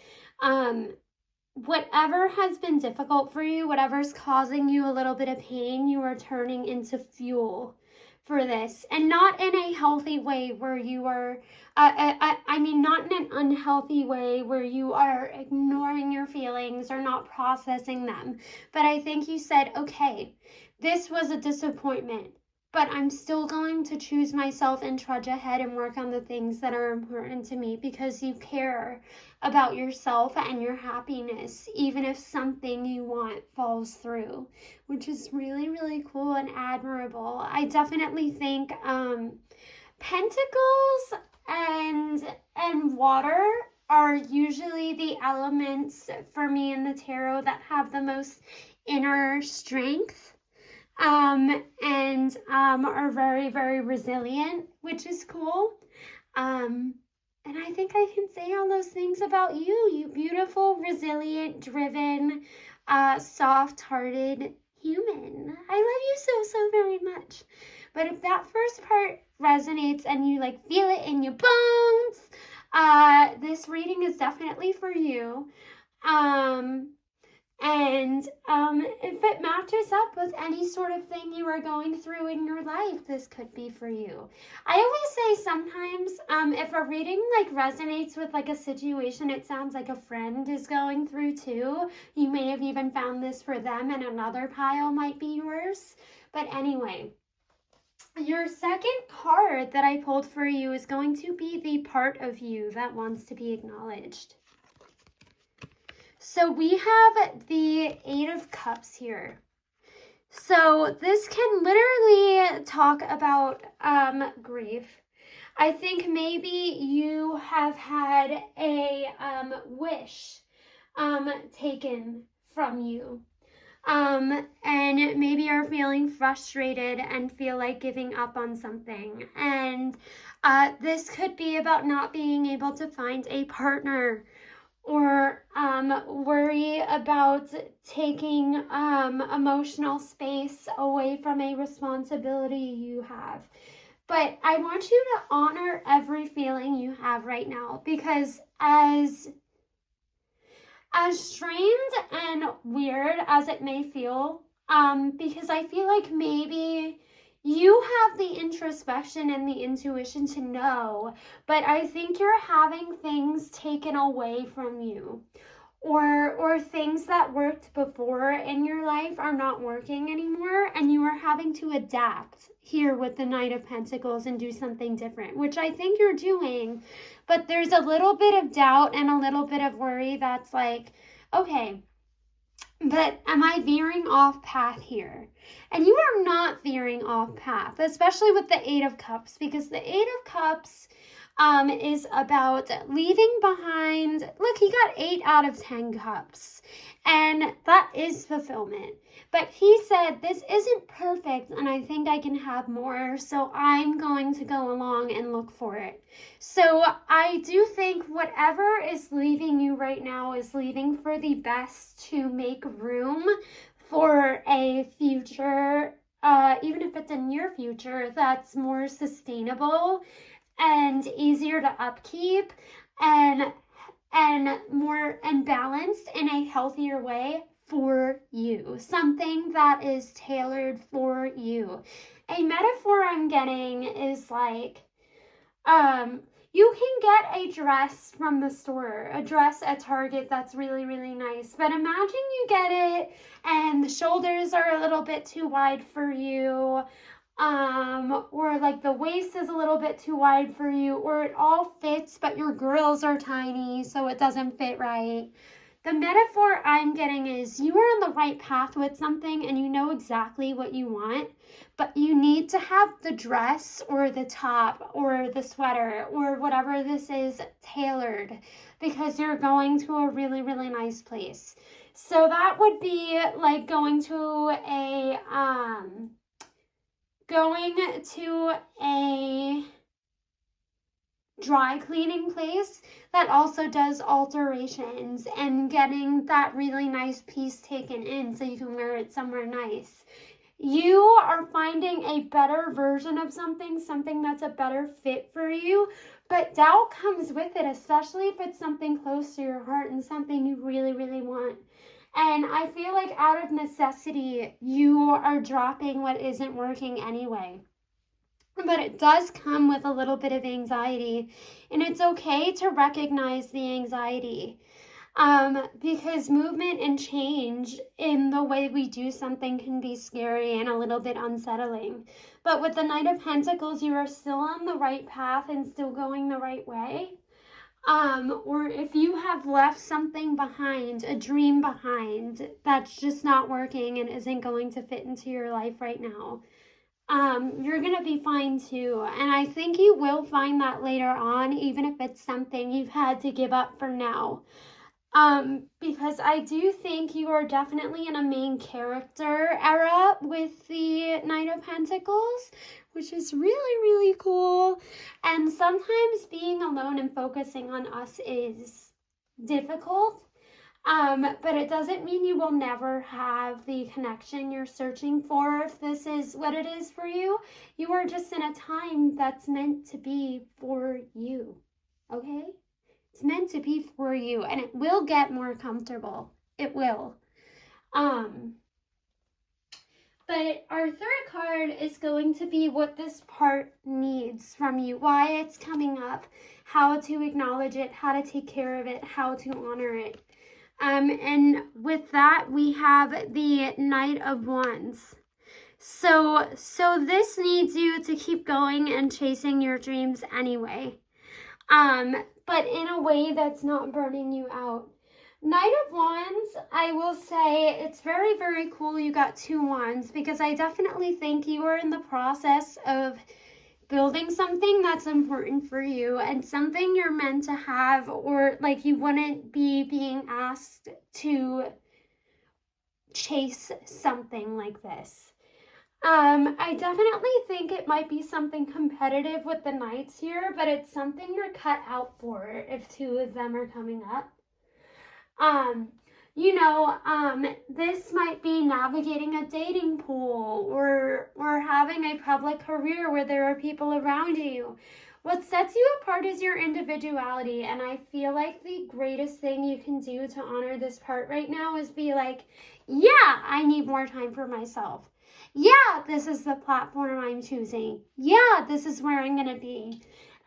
whatever has been difficult for you, whatever's causing you a little bit of pain, you are turning into fuel for this. And not in a healthy way where you are, I mean, not in an unhealthy way where you are ignoring your feelings or not processing them. But I think you said, okay, this was a disappointment, but I'm still going to choose myself and trudge ahead and work on the things that are important to me because you care about yourself and your happiness, even if something you want falls through, which is really, really cool and admirable. I definitely think pentacles and water are usually the elements for me in the tarot that have the most inner strength. And are very, very resilient, which is cool. And I think I can say all those things about you, you beautiful, resilient, driven, soft-hearted human. I love you so, so very much. But if that first part resonates and you like feel it in your bones, this reading is definitely for you. And if it matches up with any sort of thing you are going through in your life, this could be for you. I always say sometimes if a reading like resonates with like a situation it sounds like a friend is going through too, you may have even found this for them and another pile might be yours. But anyway, your second card that I pulled for you is going to be the part of you that wants to be acknowledged. So we have the Eight of Cups here. So this can literally talk about grief. I think maybe you have had a wish taken from you. And maybe you're feeling frustrated and feel like giving up on something. And this could be about not being able to find a partner, or worry about taking emotional space away from a responsibility you have. But I want you to honor every feeling you have right now, because as strange and weird as it may feel, because I feel like maybe you have the introspection and the intuition to know, but I think you're having things taken away from you, or things that worked before in your life are not working anymore, and you are having to adapt here with the Knight of Pentacles and do something different, which I think you're doing. But there's a little bit of doubt and a little bit of worry that's like, okay, but am I veering off path here? And you are not veering off path, especially with the Eight of Cups, because the Eight of Cups is about leaving behind. Look, he got 8 out of 10 cups, and that is fulfillment. But he said, this isn't perfect, and I think I can have more, so I'm going to go along and look for it. So I do think whatever is leaving you right now is leaving for the best to make room for a future, even if it's a near future, that's more sustainable and easier to upkeep and more and balanced in a healthier way for you. Something that is tailored for you. A metaphor I'm getting is like, you can get a dress from the store, a dress at Target that's really, really nice. But imagine you get it and the shoulders are a little bit too wide for you, or like the waist is a little bit too wide for you, or it all fits but your girls are tiny so it doesn't fit right. The metaphor I'm getting is you are on the right path with something and you know exactly what you want, but you need to have the dress or the top or the sweater or whatever this is tailored, because you're going to a really, really nice place. So that would be like going to a dry cleaning place that also does alterations and getting that really nice piece taken in so you can wear it somewhere nice. You are finding a better version of something that's a better fit for you, but doubt comes with it, especially if it's something close to your heart and something you really, really want. And I feel like out of necessity, you are dropping what isn't working anyway. But it does come with a little bit of anxiety, and it's okay to recognize the anxiety, because movement and change in the way we do something can be scary and a little bit unsettling. But with the Knight of Pentacles, you are still on the right path and still going the right way. Or if you have left something behind, a dream behind, that's just not working and isn't going to fit into your life right now, you're gonna be fine too. And I think you will find that later on, even if it's something you've had to give up for now. Because I do think you are definitely in a main character era with the Knight of Pentacles, which is really, really cool. And sometimes being alone and focusing on us is difficult. But it doesn't mean you will never have the connection you're searching for. If this is what it is for you, you are just in a time that's meant to be for you, okay? It's meant to be for you, and it will get more comfortable. It will. But our third card is going to be what this part needs from you, why it's coming up, how to acknowledge it, how to take care of it, how to honor it. And with that, we have the Knight of Wands. So this needs you to keep going and chasing your dreams anyway. But in a way that's not burning you out. Knight of Wands, I will say it's very, very cool you got 2 wands, because I definitely think you are in the process of building something that's important for you and something you're meant to have, or like you wouldn't be being asked to chase something like this. I definitely think it might be something competitive with the knights here, but it's something you're cut out for if 2 of them are coming up. This might be navigating a dating pool or having a public career where there are people around you. What sets you apart is your individuality, and I feel like the greatest thing you can do to honor this part right now is be like, yeah, I need more time for myself. Yeah, this is the platform I'm choosing. Yeah, this is where I'm going to be.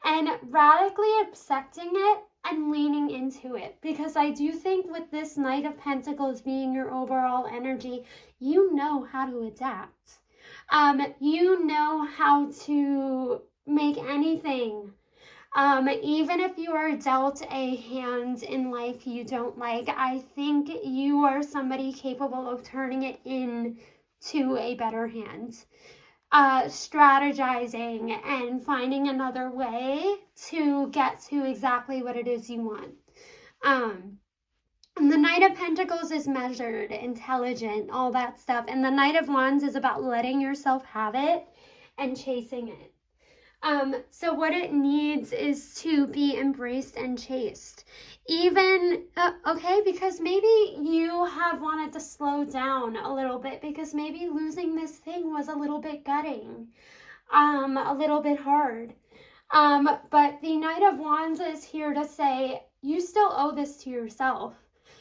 and radically accepting it and leaning into it, because I do think with this Knight of Pentacles being your overall energy, you know how to adapt. You know how to make anything. Even if you are dealt a hand in life you don't like, I think you are somebody capable of turning it into a better hand. Strategizing and finding another way to get to exactly what it is you want. And the Knight of Pentacles is measured, intelligent, all that stuff. And the Knight of Wands is about letting yourself have it and chasing it. So what it needs is to be embraced and chased. Even, okay, because maybe you have wanted to slow down a little bit because maybe losing this thing was a little bit gutting, a little bit hard. But the Knight of Wands is here to say, you still owe this to yourself.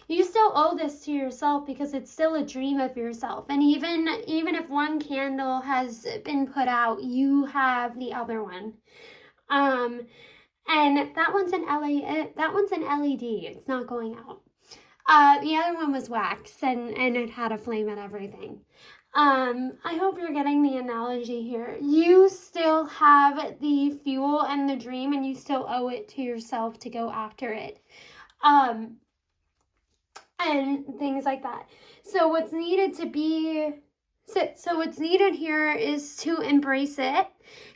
You still owe this to yourself because it's still a dream of yourself. And even if one candle has been put out, you have the other one. And that one's an LED. It's not going out. The other one was wax and it had a flame and everything. I hope you're getting the analogy here. You still have the fuel and the dream, and you still owe it to yourself to go after it. And things like that. So what's needed to be, so what's needed here is to embrace it.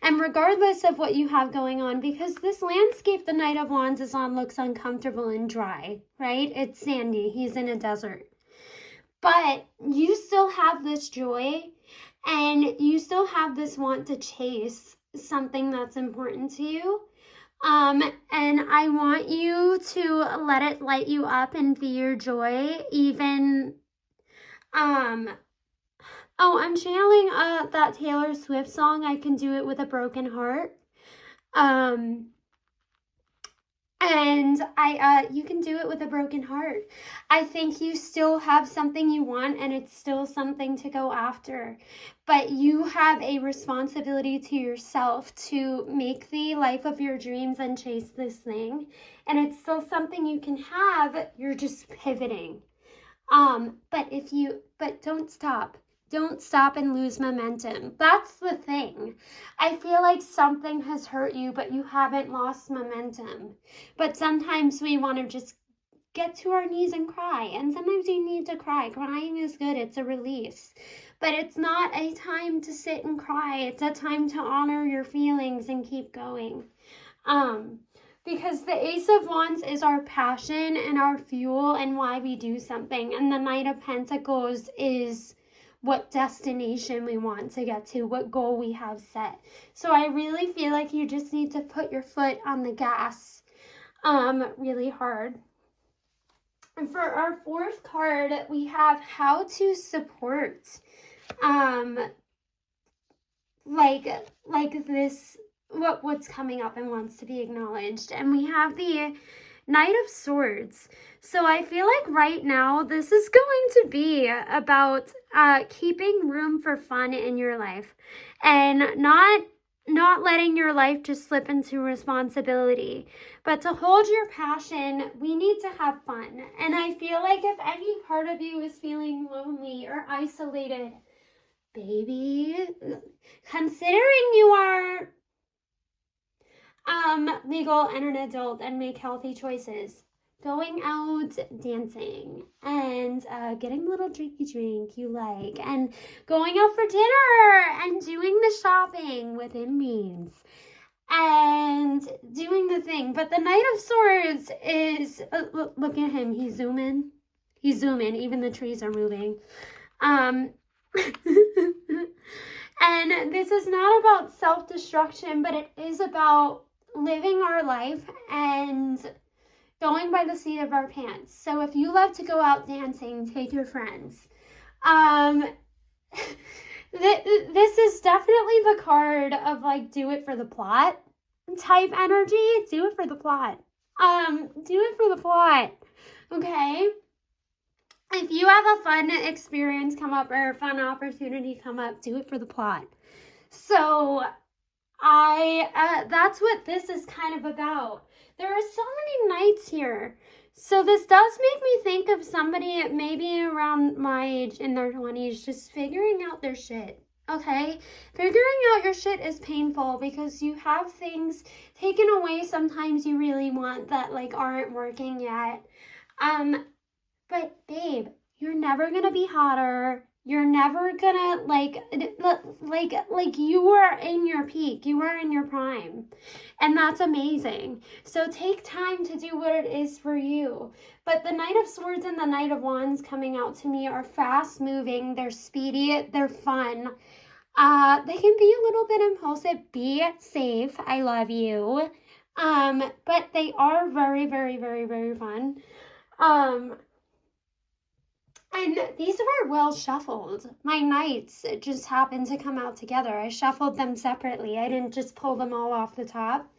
And regardless of what you have going on, because this landscape the Knight of Wands is on looks uncomfortable and dry, right? It's sandy. He's in a desert. But you still have this joy, and you still have this want to chase something that's important to you. And I want you to let it light you up and be your joy, even, oh, I'm channeling, that Taylor Swift song, I Can Do It With a Broken Heart. And you can do it with a broken heart. I think you still have something you want, and it's still something to go after. But you have a responsibility to yourself to make the life of your dreams and chase this thing. And it's still something you can have. You're just pivoting. But don't stop. Don't stop and lose momentum. That's the thing. I feel like something has hurt you, but you haven't lost momentum. But sometimes we want to just get to our knees and cry. And sometimes you need to cry. Crying is good. It's a release. But it's not a time to sit and cry. It's a time to honor your feelings and keep going. Because the Ace of Wands is our passion and our fuel and why we do something. And the Knight of Pentacles is what destination we want to get to, what goal we have set. So I really feel like you just need to put your foot on the gas really hard. And for our fourth card, we have how to support like this, what's coming up and wants to be acknowledged. And we have the Knight of Swords. So I feel like right now this is going to be about keeping room for fun in your life and not letting your life just slip into responsibility. But to hold your passion, we need to have fun. And I feel like if any part of you is feeling lonely or isolated, baby, considering you are legal and an adult and make healthy choices, going out dancing and getting a little drinky drink you like, and going out for dinner and doing the shopping within means and doing the thing. But the Knight of Swords is, look at him, he's zooming, even the trees are moving. And this is not about self-destruction, but it is about living our life and going by the seat of our pants. So if you love to go out dancing, take your friends. This is definitely the card of like, do it for the plot type energy. Do it for the plot. Do it for the plot. Okay? If you have a fun experience come up or a fun opportunity come up, do it for the plot. So That's what this is kind of about. There are so many nights here. So this does make me think of somebody maybe around my age in their 20s just figuring out their shit. Okay? Figuring out your shit is painful because you have things taken away sometimes you really want that like aren't working yet. But babe, you're never gonna be hotter. You're never gonna like you are in your peak. You are in your prime. And that's amazing. So take time to do what it is for you. But the Knight of Swords and the Knight of Wands coming out to me are fast moving. They're speedy. They're fun. They can be a little bit impulsive. Be safe. I love you. But they are very, very, very, very fun. And these were well shuffled. My knights just happened to come out together. I shuffled them separately. I didn't just pull them all off the top.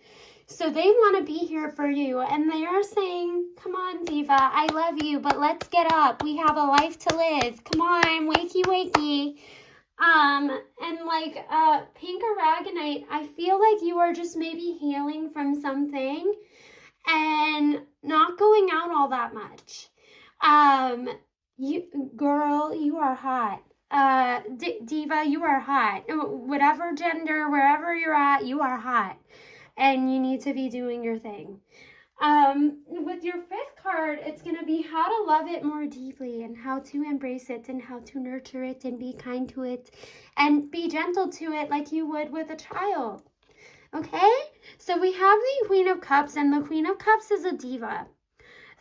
So they want to be here for you. And they are saying, come on, diva, I love you, but let's get up. We have a life to live. Come on, wakey, wakey. And like, Pink Aragonite, I feel like you are just maybe healing from something and not going out all that much. Girl, you are hot. Diva, you are hot. Whatever gender, wherever you're at, you are hot. And you need to be doing your thing. With your 5th card, it's going to be how to love it more deeply and how to embrace it and how to nurture it and be kind to it and be gentle to it like you would with a child. Okay? So we have the Queen of Cups, and the Queen of Cups is a diva.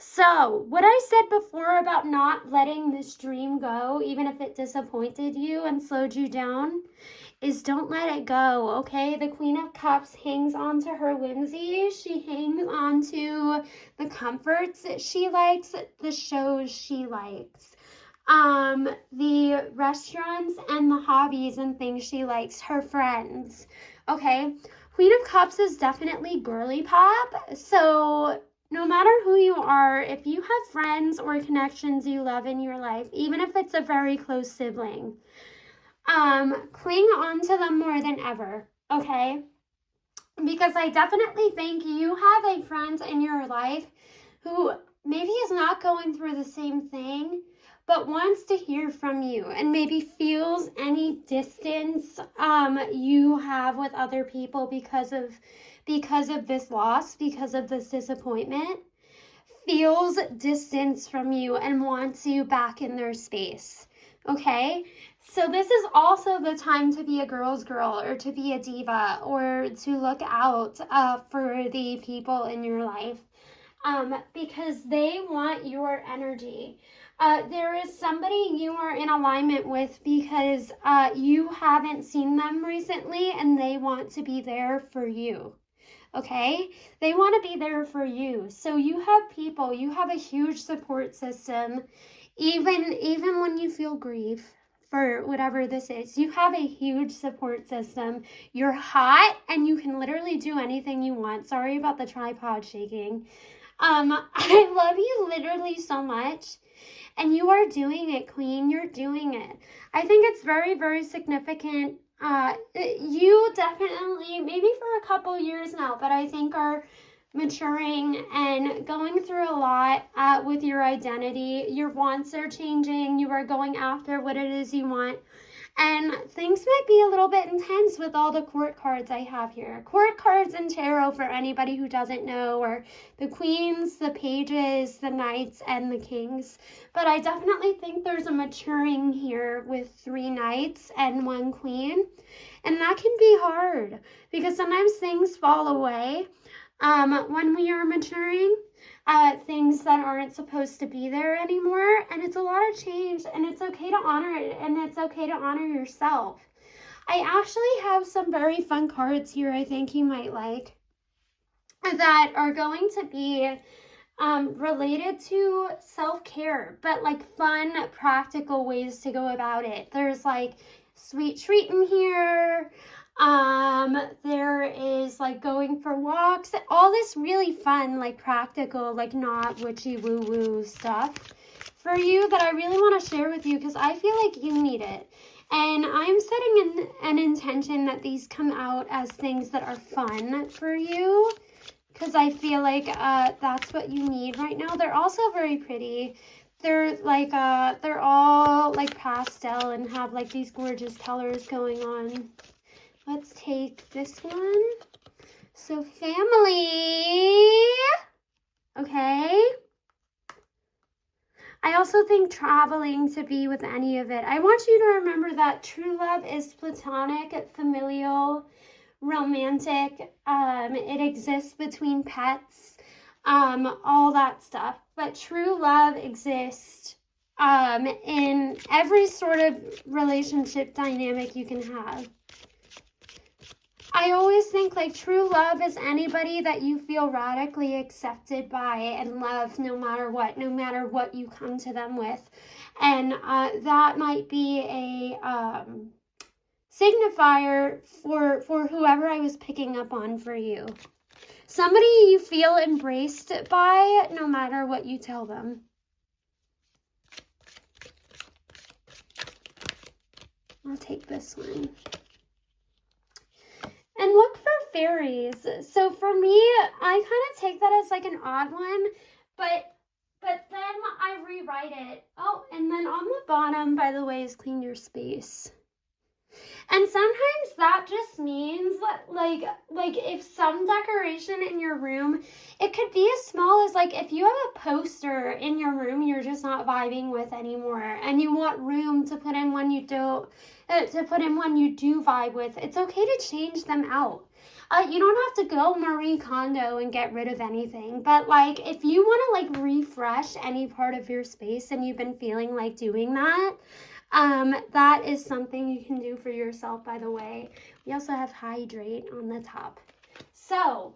So, what I said before about not letting this dream go, even if it disappointed you and slowed you down, is don't let it go, okay? The Queen of Cups hangs on to her whimsy. She hangs on to the comforts that she likes, the shows she likes, the restaurants and the hobbies and things she likes, her friends, okay? Queen of Cups is definitely girly pop, so no matter who you are, if you have friends or connections you love in your life, even if it's a very close sibling, cling on to them more than ever, okay? Because I definitely think you have a friend in your life who maybe is not going through the same thing, but wants to hear from you and maybe feels any distance you have with other people because of this loss, because of this disappointment, feels distance from you and wants you back in their space, okay? So this is also the time to be a girl's girl or to be a diva or to look out for the people in your life because they want your energy. There is somebody you are in alignment with because you haven't seen them recently and they want to be there for you. Okay? They want to be there for you. So you have people, you have a huge support system, even when you feel grief for whatever this is. You have a huge support system. You're hot and you can literally do anything you want. Sorry about the tripod shaking. I love you literally so much. And you are doing it, Queen. You're doing it. I think it's very, very significant. You definitely, maybe for a couple years now, but I think are maturing and going through a lot with your identity. Your wants are changing. You are going after what it is you want. And things might be a little bit intense with all the court cards I have here. Court cards in tarot, for anybody who doesn't know, are the queens, the pages, the knights, and the kings. But I definitely think there's a maturing here with 3 knights and 1 queen. And that can be hard because sometimes things fall away when we are maturing. Things that aren't supposed to be there anymore, and it's a lot of change, and it's okay to honor it, and it's okay to honor yourself. I actually have some very fun cards here I think you might like that are going to be related to self-care, but like fun, practical ways to go about it. There's like sweet treat in here. There is like going for walks, all this really fun, like practical, like not witchy woo woo stuff for you that I really want to share with you because I feel like you need it. And I'm setting an intention that these come out as things that are fun for you, because I feel like that's what you need right now. They're also very pretty. They're like, they're all like pastel and have like these gorgeous colors going on. Let's take this one. So family, okay. I also think traveling to be with any of it. I want you to remember that true love is platonic, familial, romantic. It exists between pets, all that stuff. But true love exists in every sort of relationship dynamic you can have. I always think like true love is anybody that you feel radically accepted by and love no matter what you come to them with. And that might be a signifier for whoever I was picking up on for you. Somebody you feel embraced by no matter what you tell them. I'll take this one. And look for fairies. So for me, I kind of take that as like an odd one, but then I rewrite it. Oh, and then on the bottom, by the way, is clean your space. And sometimes that just means like if some decoration in your room, it could be as small as like if you have a poster in your room you're just not vibing with anymore and you want room to put in when you do vibe with, it's okay to change them out. You don't have to go Marie Kondo and get rid of anything, but like if you want to like refresh any part of your space and you've been feeling like doing that, that is something you can do for yourself, by the way. We also have hydrate on the top. So,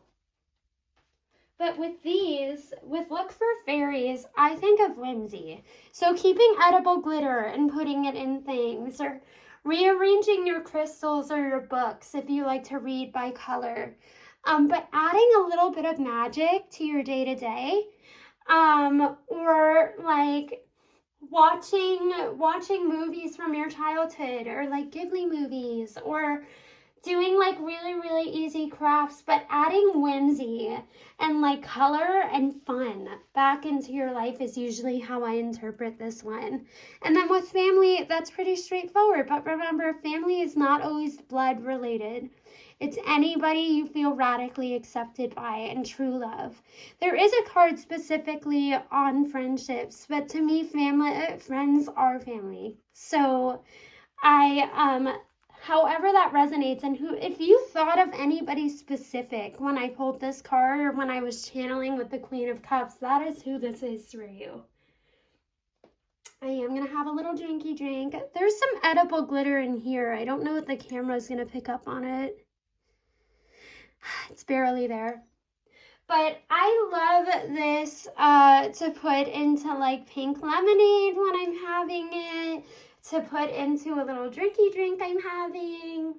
but with these, with look for fairies, I think of whimsy. So keeping edible glitter and putting it in things, or rearranging your crystals or your books if you like to read by color. But adding a little bit of magic to your day-to-day, or like watching movies from your childhood, or like Ghibli movies, or doing like really easy crafts, but adding whimsy and like color and fun back into your life is usually how I interpret this one. And then with family, that's pretty straightforward, but remember, family is not always blood related. It's anybody you feel radically accepted by and true love. There is a card specifically on friendships, but to me, friends are family. So however that resonates, and if you thought of anybody specific when I pulled this card or when I was channeling with the Queen of Cups, that is who this is for you. I am going to have a little drinky drink. There's some edible glitter in here. I don't know if the camera's going to pick up on it. It's barely there. But I love this to put into like pink lemonade when I'm having it, to put into a little drinky drink I'm having.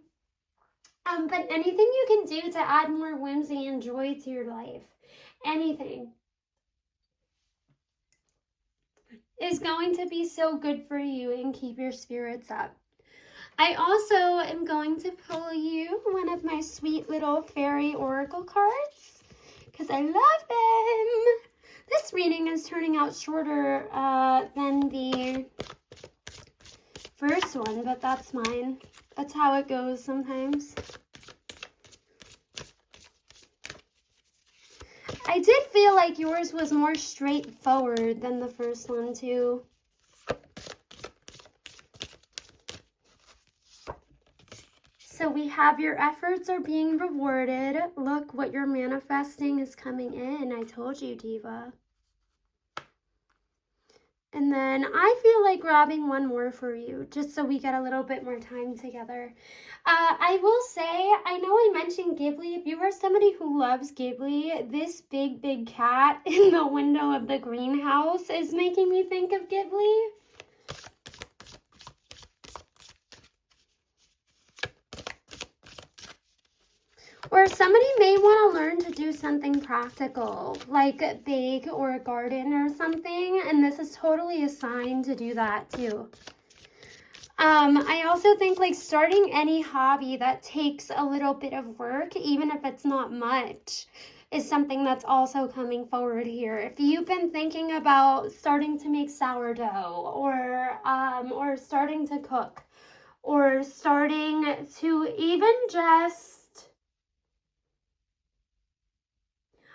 But anything you can do to add more whimsy and joy to your life, anything, is going to be so good for you and keep your spirits up. I also am going to pull you one of my sweet little fairy oracle cards because I love them. This reading is turning out shorter than the first one, but that's mine. That's how it goes sometimes. I did feel like yours was more straightforward than the first one too. So we have your efforts are being rewarded. Look what you're manifesting is coming in. I told you, Diva. And then I feel like grabbing one more for you, just so we get a little bit more time together. I will say, I know I mentioned Ghibli. If you are somebody who loves Ghibli, this big cat in the window of the greenhouse is making me think of Ghibli. Or somebody may want to learn to do something practical, like bake or a garden or something, and this is totally a sign to do that too. I also think like starting any hobby that takes a little bit of work, even if it's not much, is something that's also coming forward here. If you've been thinking about starting to make sourdough or starting to cook or starting to even just,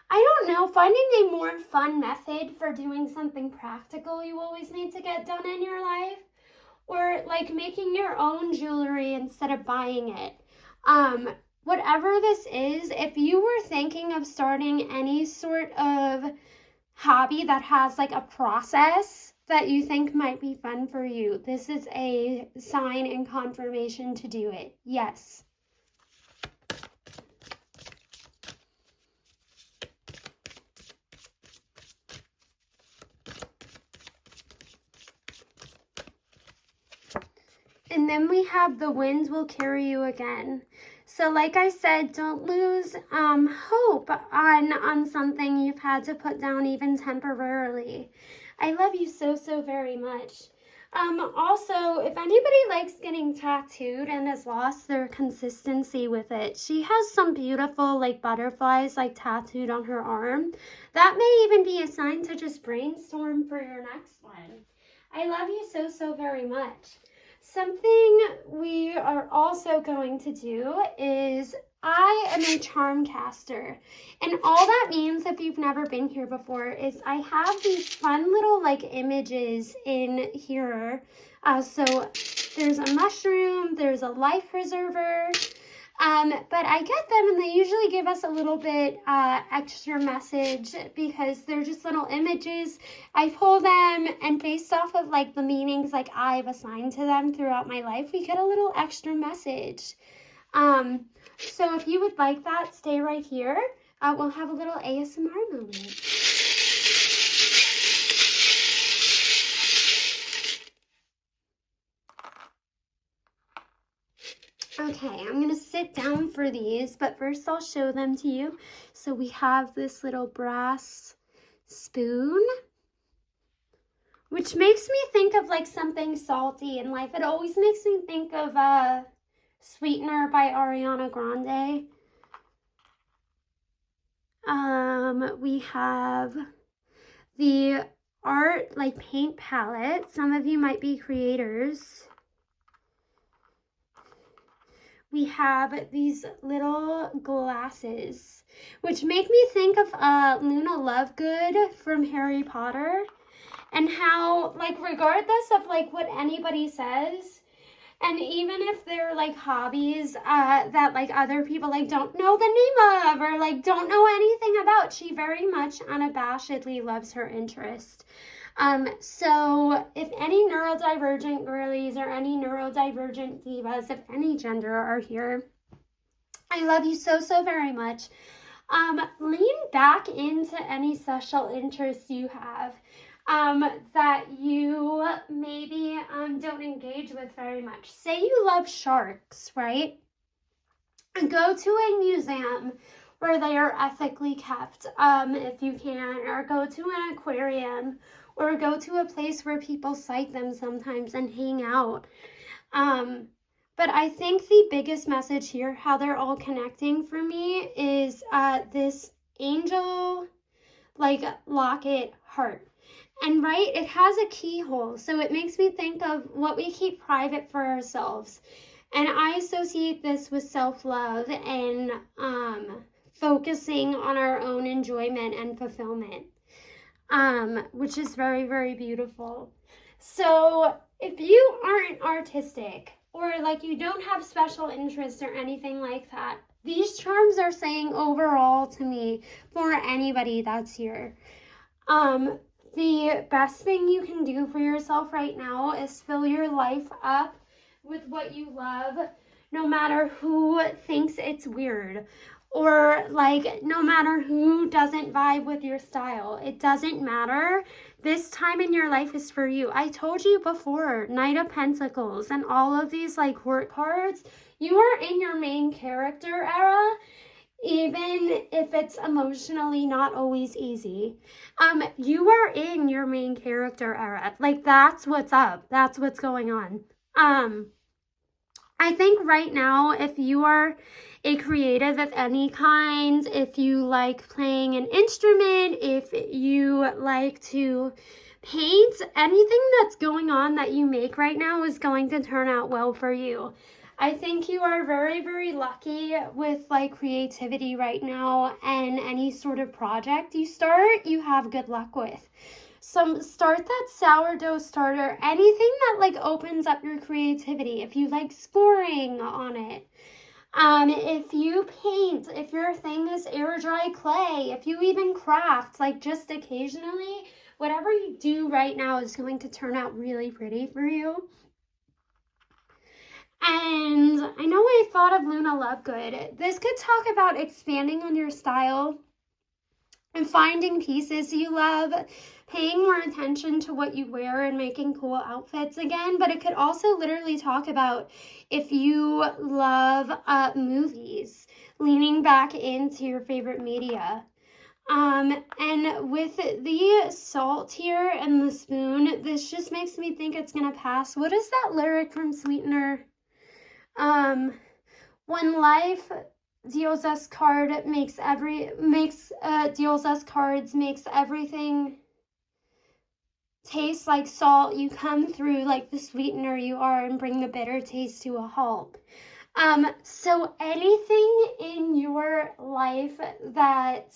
I don't know, finding a more fun method for doing something practical you always need to get done in your life, or like making your own jewelry instead of buying it. Whatever this is, if you were thinking of starting any sort of hobby that has like a process that you think might be fun for you, this is a sign and confirmation to do it. Yes. And then we have the winds will carry you again. So like I said, don't lose hope on something you've had to put down even temporarily. I love you so, so very much. Also, if anybody likes getting tattooed and has lost their consistency with it, she has some beautiful like butterflies like tattooed on her arm. That may even be a sign to just brainstorm for your next one. I love you so, so very much. Something we are also going to do is I am a charm caster, and all that means, if you've never been here before, is I have these fun little like images in here. So there's a mushroom, there's a life preserver, but I get them and they usually give us a little bit extra message because they're just little images. I pull them and based off of like the meanings like I've assigned to them throughout my life, we get a little extra message. So if you would like that, stay right here. We'll have a little ASMR moment. Okay, I'm going to sit down for these, but first I'll show them to you. So we have this little brass spoon, which makes me think of like something salty in life. It always makes me think of Sweetener by Ariana Grande. We have the art like paint palette. Some of you might be creators. We have these little glasses, which make me think of Luna Lovegood from Harry Potter, and how, like, regardless of, like, what anybody says, and even if they're, like, hobbies that, like, other people, like, don't know the name of or, like, don't know anything about, she very much unabashedly loves her interest. So if any neurodivergent girlies or any neurodivergent divas of any gender are here, I love you so, so very much. Lean back into any special interests you have that you maybe don't engage with very much. Say you love sharks, right? And go to a museum where they are ethically kept, if you can, or go to an aquarium, or go to a place where people sight them sometimes and hang out. But I think the biggest message here, how they're all connecting for me, is this angel, like, locket heart. And right, it has a keyhole, so it makes me think of what we keep private for ourselves. And I associate this with self-love and focusing on our own enjoyment and fulfillment, which is very, very beautiful. So if you aren't artistic or like you don't have special interests or anything like that, these charms are saying overall to me for anybody that's here. The best thing you can do for yourself right now is fill your life up with what you love, no matter who thinks it's weird, or like no matter who doesn't vibe with your style. It doesn't matter. This time in your life is for you. I told you before, Knight of Pentacles and all of these like court cards, you are in your main character era, even if it's emotionally not always easy. You are in your main character era. Like, that's what's up. That's what's going on. I think right now, if you are a creative of any kind, if you like playing an instrument, if you like to paint, anything that's going on that you make right now is going to turn out well for you. I think you are very, very lucky with like creativity right now, and any sort of project you start, you have good luck with. So start that sourdough starter, anything that like opens up your creativity. If you like scoring on it, if you paint, if your thing is air dry clay, if you even craft, like just occasionally, whatever you do right now is going to turn out really pretty for you. And I know I thought of Luna Lovegood. This could talk about expanding on your style and finding pieces you love, paying more attention to what you wear and making cool outfits again. But it could also literally talk about if you love movies, leaning back into your favorite media. And with the salt here and the spoon, this just makes me think it's gonna pass. What is that lyric from Sweetener? When life deals us cards makes everything taste like salt. You come through like the sweetener you are and bring the bitter taste to a halt. So anything in your life that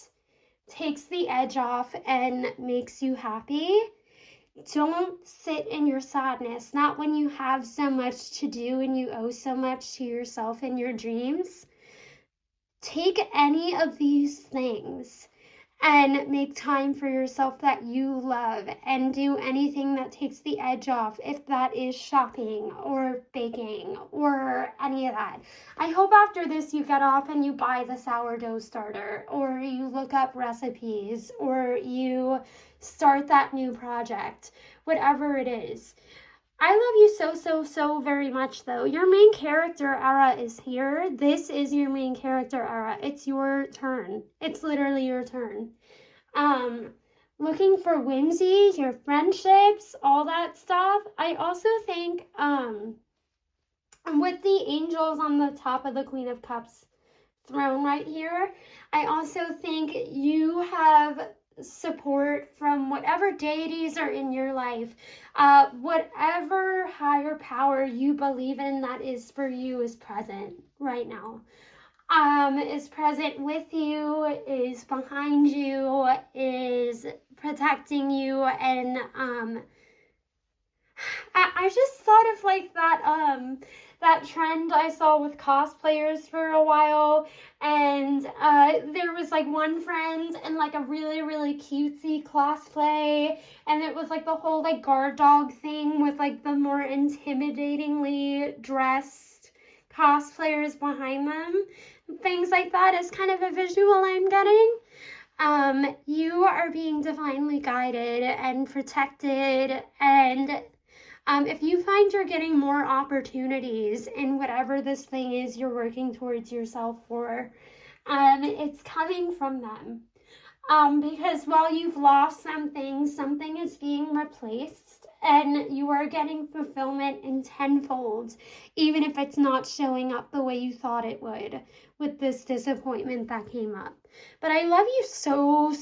takes the edge off and makes you happy, don't sit in your sadness. Not when you have so much to do and you owe so much to yourself and your dreams. Take any of these things and make time for yourself that you love, and do anything that takes the edge off, if that is shopping or baking or any of that. I hope after this you get off and you buy the sourdough starter, or you look up recipes, or you start that new project, whatever it is. I love you so very much, though. Your main character era is here. This is your main character era. It's your turn. It's literally your turn. Looking for whimsy, your friendships, all that stuff. I also think, with the angels on the top of the Queen of Cups throne right here, I also think you have support from whatever deities are in your life. Whatever higher power you believe in that is for you is present right now. Is present with you, is behind you, is protecting you, and I just thought of like that trend I saw with cosplayers for a while, and there was like one friend in like a really cutesy cosplay, and it was like the whole like guard dog thing with like the more intimidatingly dressed cosplayers behind them. Things like that is kind of a visual I'm getting. You are being divinely guided and protected, and if you find you're getting more opportunities in whatever this thing is you're working towards yourself for, it's coming from them. Because while you've lost something is being replaced, and you are getting fulfillment in tenfold, even if it's not showing up the way you thought it would with this disappointment that came up. But I love you so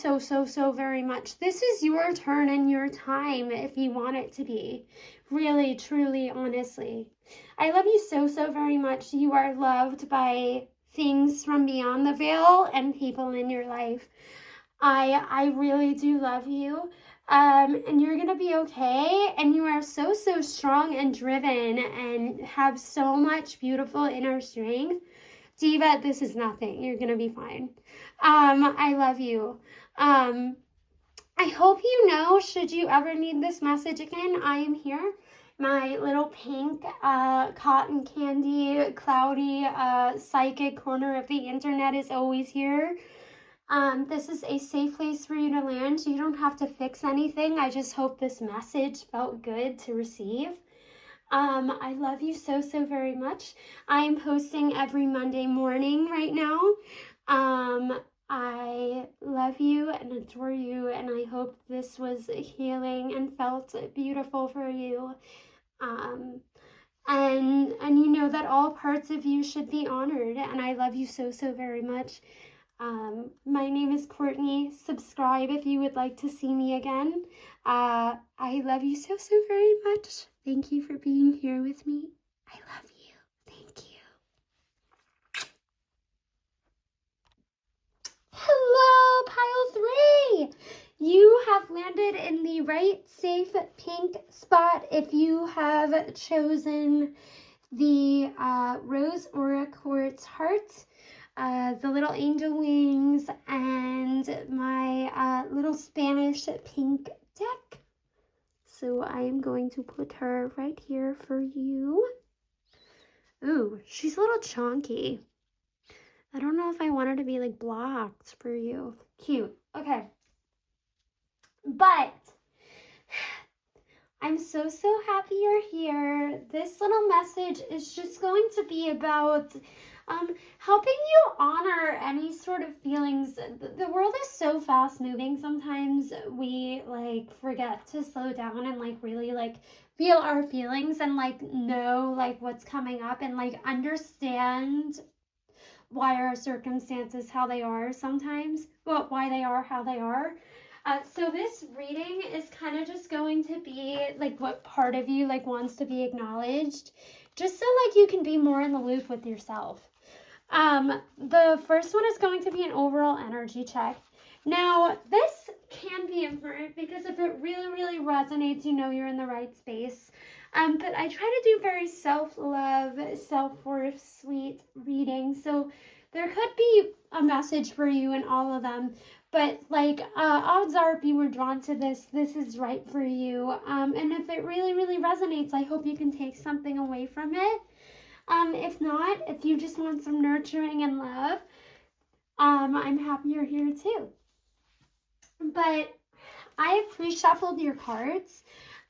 very much. This is your turn and your time if you want it to be. Really, truly, honestly. I love you so very much. You are loved by things from beyond the veil and people in your life. I really do love you. And you're gonna be okay, and you are so strong and driven and have so much beautiful inner strength. Diva, this is nothing. You're gonna be fine. I love you. I hope you know, should you ever need this message again, I am here. My little pink cotton candy cloudy psychic corner of the internet is always here. This is a safe place for you to land. You don't have to fix anything. I just hope this message felt good to receive. I love you so very much. I am posting every Monday morning right now. I love you and adore you, and I hope this was healing and felt beautiful for you. and you know that all parts of you should be honored, and I love you so, so very much. My name is Courtney. Subscribe if you would like to see me again. I love you so, so very much. Thank you for being here with me. I love you. Thank you. Hello, pile 3. You have landed in the right safe pink spot if you have chosen the Rose Aura Quartz heart, the little angel wings, and my little Spanish pink deck. So I am going to put her right here for you. Ooh, she's a little chunky. I don't know if I want her to be like blocked for you. Cute. Okay. But I'm so, so happy you're here. This little message is just going to be about helping you honor any sort of feelings. The world is so fast moving. Sometimes we like forget to slow down and like really like feel our feelings and like know like what's coming up and like understand why our circumstances how they are sometimes, well, why they are how they are. So this reading is kind of just going to be like what part of you like wants to be acknowledged, just so like you can be more in the loop with yourself. The first one is going to be an overall energy check. Now, this can be important because if it really, really resonates, you know you're in the right space. But I try to do very self-love, self-worth, sweet reading. So there could be a message for you in all of them. But like, odds are if you were drawn to this is right for you. And if it really, really resonates, I hope you can take something away from it. If not, if you just want some nurturing and love, I'm happy you're here too. But I have pre-shuffled your cards.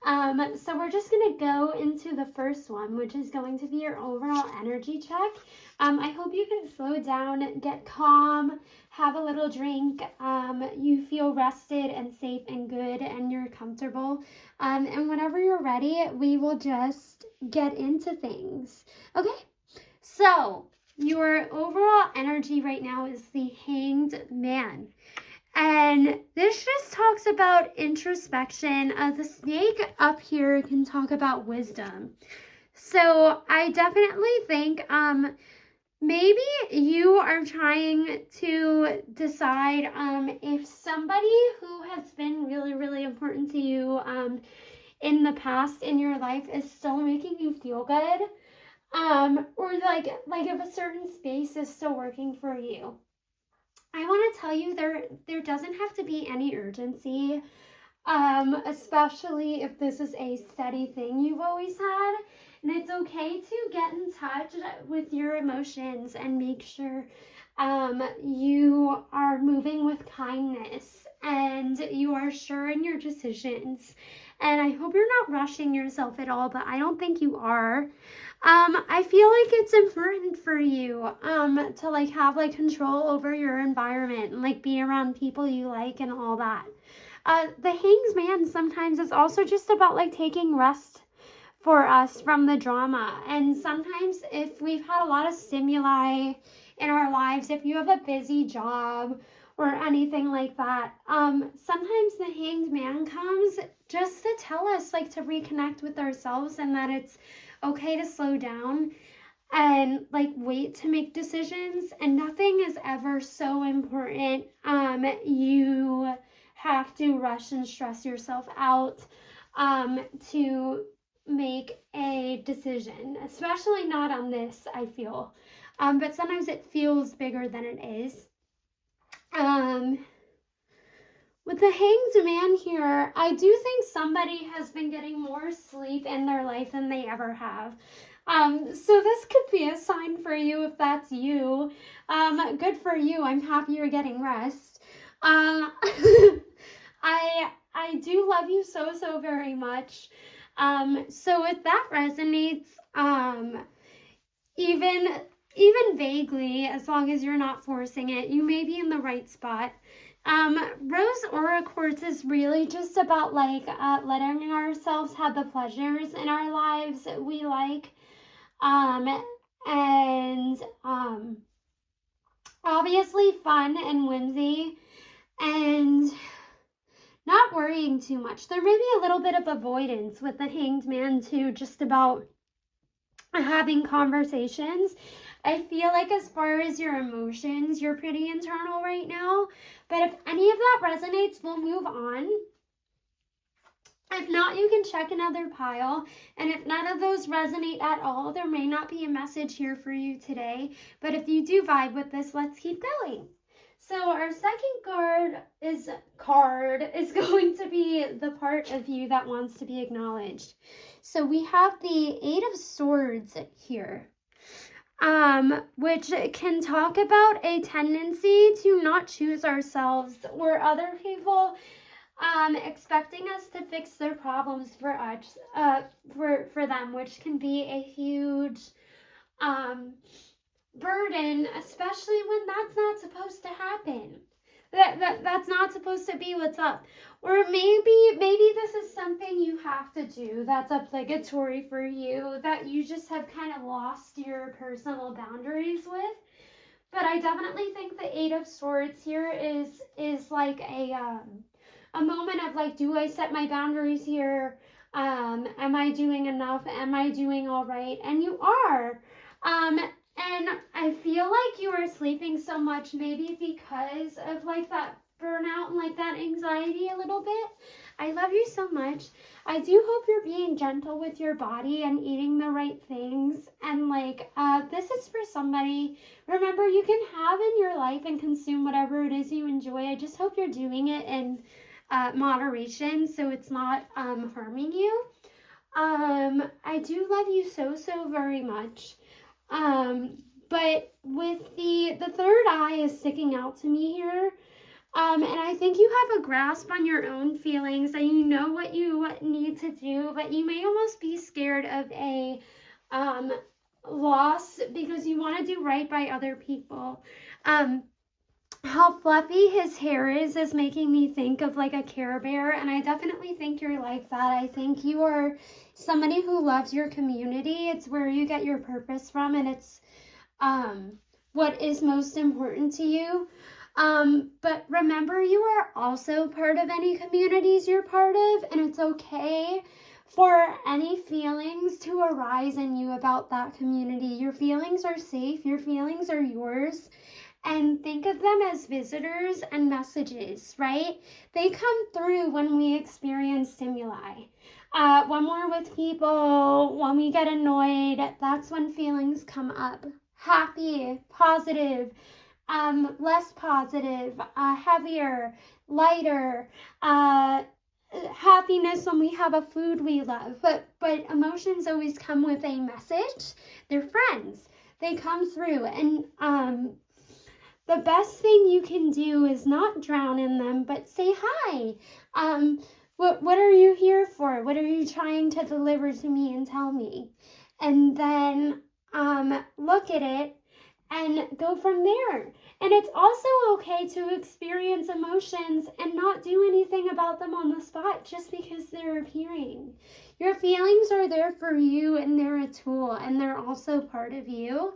So we're just going to go into the first one, which is going to be your overall energy check. I hope you can slow down, get calm, have a little drink. You feel rested and safe and good and you're comfortable. And whenever you're ready, we will just get into things. Okay, so your overall energy right now is the Hanged Man. And this just talks about introspection. The snake up here can talk about wisdom. So I definitely think maybe you are trying to decide if somebody who has been really, really important to you in the past in your life is still making you feel good, or like if a certain space is still working for you. I want to tell you there doesn't have to be any urgency, especially if this is a steady thing you've always had. And it's okay to get in touch with your emotions and make sure you are moving with kindness and you are sure in your decisions. And I hope you're not rushing yourself at all, but I don't think you are. I feel like it's important for you to like have like control over your environment and like be around people you like and all that. The Hanged Man sometimes is also just about like taking rest for us from the drama. And sometimes if we've had a lot of stimuli in our lives, if you have a busy job or anything like that, sometimes the Hanged Man comes just to tell us like to reconnect with ourselves and that it's okay to slow down and like wait to make decisions, and nothing is ever so important you have to rush and stress yourself out to make a decision, especially not on this, I feel. But sometimes it feels bigger than it is. With the Hanged Man here, I do think somebody has been getting more sleep in their life than they ever have. So this could be a sign for you if that's you. Good for you. I'm happy you're getting rest. I do love you so, so very much. So if that resonates, even vaguely, as long as you're not forcing it, you may be in the right spot. Rose Aura Quartz is really just about like letting ourselves have the pleasures in our lives we like. And obviously fun and whimsy, and not worrying too much. There may be a little bit of avoidance with the Hanged Man too, just about having conversations. I feel like as far as your emotions, you're pretty internal right now. But if any of that resonates, we'll move on. If not, you can check another pile. And if none of those resonate at all, there may not be a message here for you today. But if you do vibe with this, let's keep going. So our second card is going to be the part of you that wants to be acknowledged. So we have the Eight of Swords here, which can talk about a tendency to not choose ourselves or other people expecting us to fix their problems for us, for them, which can be a huge burden, especially when that's not supposed to happen. That's not supposed to be what's up. Or maybe this is something you have to do that's obligatory for you, that you just have kind of lost your personal boundaries with. But I definitely think the Eight of Swords here is like a moment of like, do I set my boundaries here? Am I doing enough? Am I doing all right? And you are. And I feel like you are sleeping so much, maybe because of like that burnout and like that anxiety a little bit. I love you so much. I do hope you're being gentle with your body and eating the right things. And like, this is for somebody. Remember, you can have in your life and consume whatever it is you enjoy. I just hope you're doing it in moderation, so it's not harming you. I do love you so very much. But with the third eye is sticking out to me here. And I think you have a grasp on your own feelings and you know what you need to do, but you may almost be scared of a loss because you want to do right by other people. How fluffy his hair is making me think of like a Care Bear, and I definitely think you're like that. I think you are somebody who loves your community. It's where you get your purpose from, and it's what is most important to you. But remember, you are also part of any communities you're part of, and it's okay for any feelings to arise in you about that community. Your feelings are safe, your feelings are yours. And think of them as visitors and messages, right? They come through when we experience stimuli. When we're with people, when we get annoyed, that's when feelings come up. Happy, positive, less positive, heavier, lighter, happiness when we have a food we love. But emotions always come with a message. They're friends. They come through, and the best thing you can do is not drown in them, but say hi. What are you here for? What are you trying to deliver to me and tell me? And then look at it and go from there. And it's also okay to experience emotions and not do anything about them on the spot just because they're appearing. Your feelings are there for you, and they're a tool, and they're also part of you.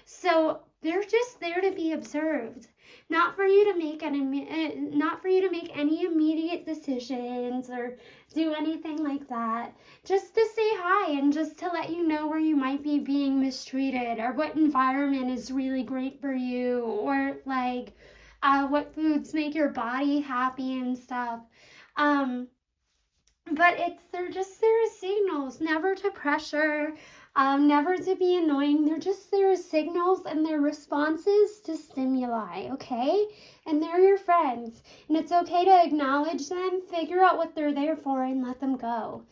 So they're just there to be observed, not for you to make any immediate decisions or do anything like that. Just to say hi and just to let you know where you might be being mistreated, or what environment is really great for you, or like what foods make your body happy and stuff. But they're just there as signals, never to pressure, never to be annoying. They're just there as signals, and they're responses to stimuli, okay? And they're your friends, and it's okay to acknowledge them, figure out what they're there for, and let them go.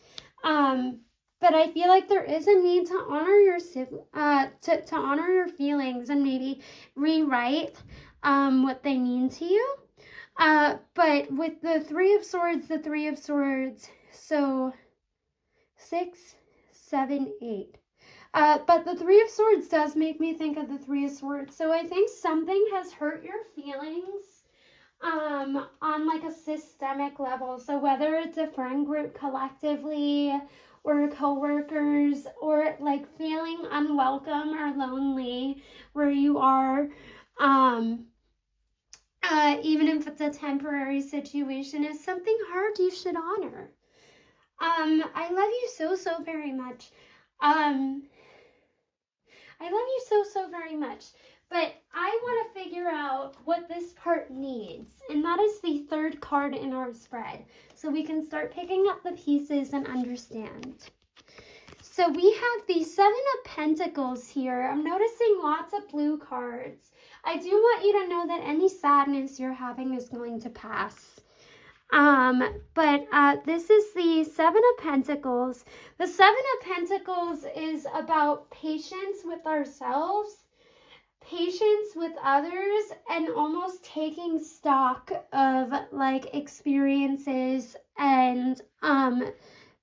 But I feel like there is a need to honor your to honor your feelings and maybe rewrite what they mean to you. But with the Three of Swords, so 6, 7, 8. But the Three of Swords does make me think of the Three of Swords. So I think something has hurt your feelings on like a systemic level. So whether it's a friend group collectively, or coworkers, or like feeling unwelcome or lonely where you are, even if it's a temporary situation, is something hard you should honor. I love you so very much. I love you so very much. But I want to figure out what this part needs. And that is the third card in our spread. So we can start picking up the pieces and understand. So we have the Seven of Pentacles here. I'm noticing lots of blue cards. I do want you to know that any sadness you're having is going to pass. This is the Seven of Pentacles. The Seven of Pentacles is about patience with ourselves, patience with others, and almost taking stock of like experiences and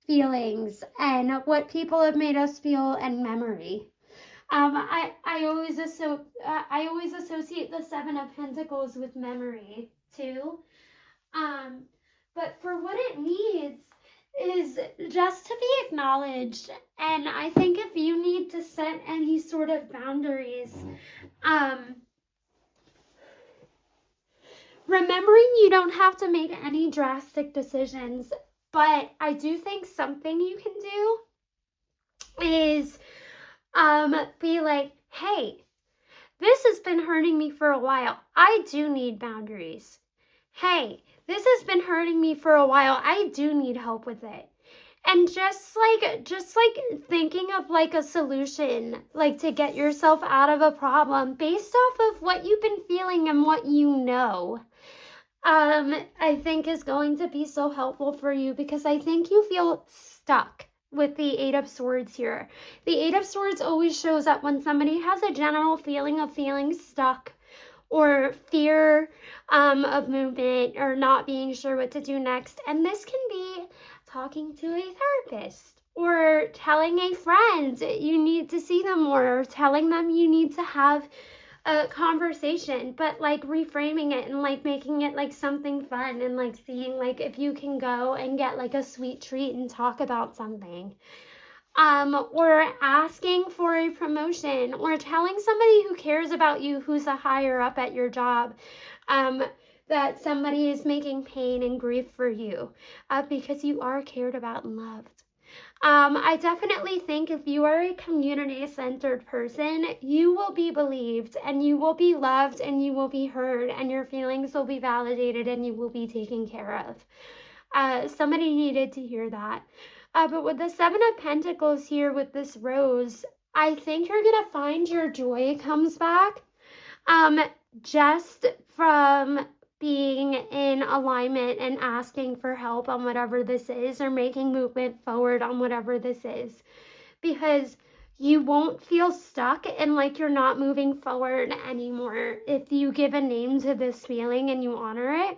feelings and what people have made us feel and memory. I always associate the Seven of Pentacles with memory too. But for what it needs is just to be acknowledged. And I think if you need to set any sort of boundaries, remembering you don't have to make any drastic decisions, but I do think something you can do is be like, hey, this has been hurting me for a while. I do need boundaries. Hey, this has been hurting me for a while. I do need help with it. And just like thinking of like a solution, like to get yourself out of a problem based off of what you've been feeling and what you know, I think is going to be so helpful for you, because I think you feel stuck with the Eight of Swords here. The Eight of Swords always shows up when somebody has a general feeling of feeling stuck, or fear of movement, or not being sure what to do next. And this can be talking to a therapist, or telling a friend you need to see them more, or telling them you need to have a conversation, but like reframing it and like making it like something fun, and like seeing like if you can go and get like a sweet treat and talk about something. Or asking for a promotion, or telling somebody who cares about you, who's a higher up at your job, that somebody is making pain and grief for you, because you are cared about and loved. I definitely think if you are a community-centered person, you will be believed, and you will be loved, and you will be heard, and your feelings will be validated, and you will be taken care of. Somebody needed to hear that. But with the Seven of Pentacles here with this rose, I think you're going to find your joy comes back just from being in alignment and asking for help on whatever this is, or making movement forward on whatever this is. Because you won't feel stuck and like you're not moving forward anymore if you give a name to this feeling and you honor it.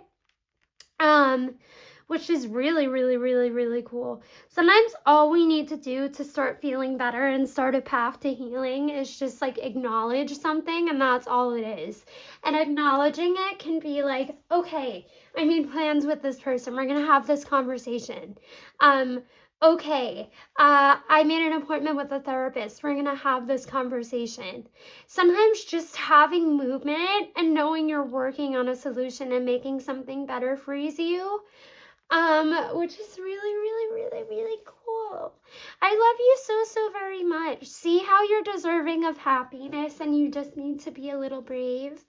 Which is really cool. Sometimes all we need to do to start feeling better and start a path to healing is just like acknowledge something, and that's all it is. And acknowledging it can be like, okay, I made plans with this person. We're going to have this conversation. Okay, I made an appointment with a therapist. We're going to have this conversation. Sometimes just having movement and knowing you're working on a solution and making something better frees you. Which is really cool. I love you so very much. See how you're deserving of happiness, and you just need to be a little brave.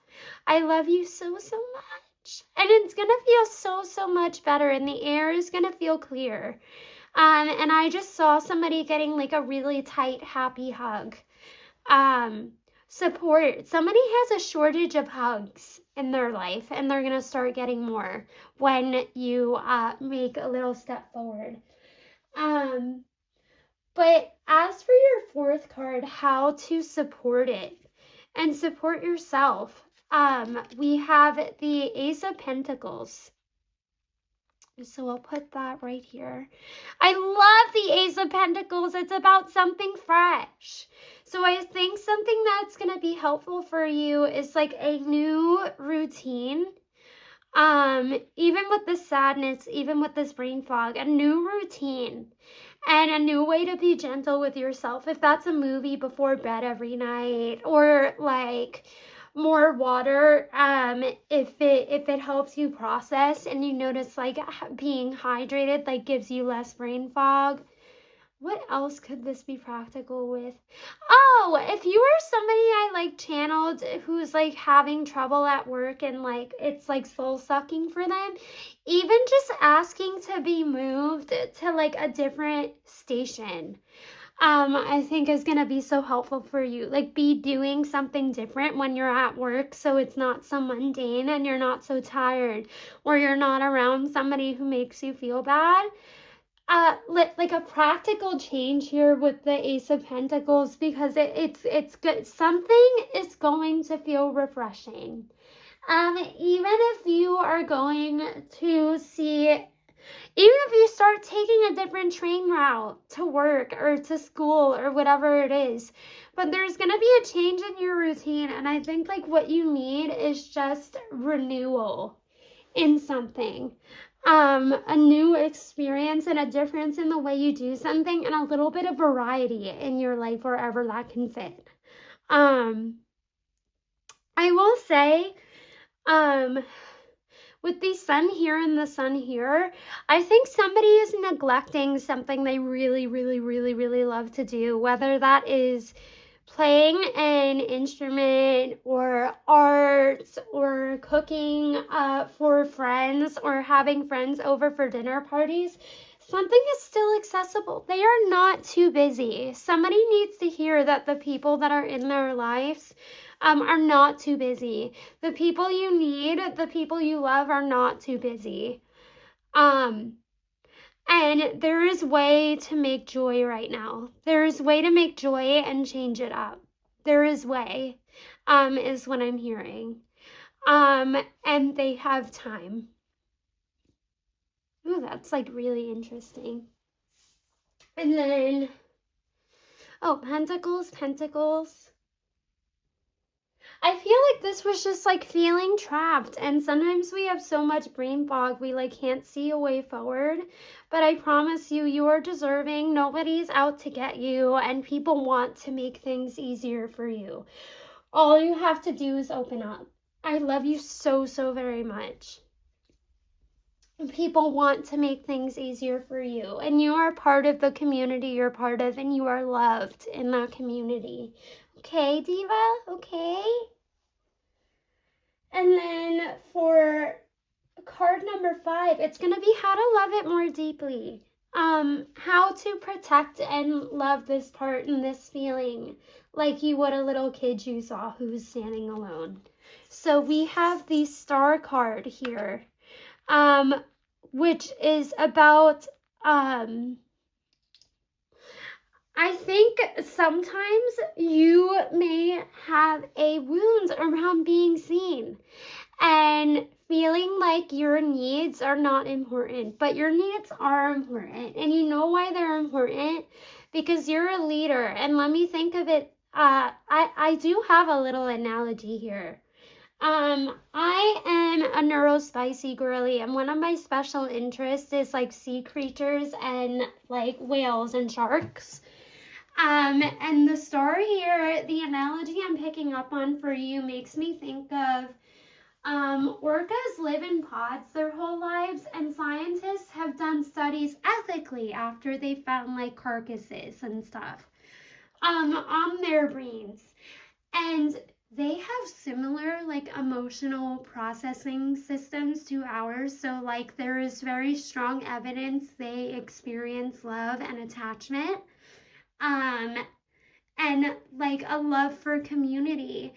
I love you so much. And it's gonna feel so much better, and the air is gonna feel clear. And I just saw somebody getting like a really tight, happy hug. Support. Somebody has a shortage of hugs in their life, and they're going to start getting more when you make a little step forward. But as for your fourth card, how to support it and support yourself, we have the Ace of Pentacles. So I'll put that right here. I love the Ace of Pentacles. It's about something fresh. So I think something that's going to be helpful for you is like a new routine. Even with this sadness, even with this brain fog, a new routine and a new way to be gentle with yourself. If that's a movie before bed every night, or like more water, if it helps you process and you notice like being hydrated like gives you less brain fog. What else could this be practical with? Oh, if you are somebody I like channeled who's like having trouble at work and like it's like soul sucking for them, even just asking to be moved to like a different station, I think is gonna be so helpful for you. Like be doing something different when you're at work so it's not so mundane and you're not so tired, or you're not around somebody who makes you feel bad. Like a practical change here with the Ace of Pentacles, because it's good. Something is going to feel refreshing. Even if you are going to see, even if you start taking a different train route to work or to school or whatever it is, but there's going to be a change in your routine. And I think like what you need is just renewal in something. A new experience and a difference in the way you do something, and a little bit of variety in your life wherever that can fit. I will say, with the sun here and the sun here, I think somebody is neglecting something they really, really, really, really love to do, whether that is playing an instrument or art or cooking for friends or having friends over for dinner parties. Something is still accessible. They are not too busy. Somebody needs to hear that the people that are in their lives are not too busy. The people you need, the people you love are not too busy. And there is way to make joy right now. There is way to make joy and change it up. There is way, is what I'm hearing. And they have time. Ooh, that's like really interesting. And then, oh, Pentacles, Pentacles. I feel like this was just like feeling trapped, and sometimes we have so much brain fog we like can't see a way forward, but I promise you, you are deserving. Nobody's out to get you, and people want to make things easier for you. All you have to do is open up. I love you so, so very much. People want to make things easier for you, and you are part of the community you're part of, and you are loved in that community. Okay, Diva? Okay. And then for card number 5, it's going to be how to love it more deeply. How to protect and love this part and this feeling like you would a little kid you saw who was standing alone. So we have the Star card here, which is about, I think sometimes you may have a wound around being seen and feeling like your needs are not important, but your needs are important. And you know why they're important? Because you're a leader. And let me think of it. I do have a little analogy here. I am a neurospicy girly, and one of my special interests is like sea creatures and like whales and sharks. And the story here, the analogy I'm picking up on for you makes me think of orcas live in pods their whole lives, and scientists have done studies ethically after they found like carcasses and stuff on their brains. And they have similar like emotional processing systems to ours. So like there is very strong evidence they experience love and attachment. And like a love for community,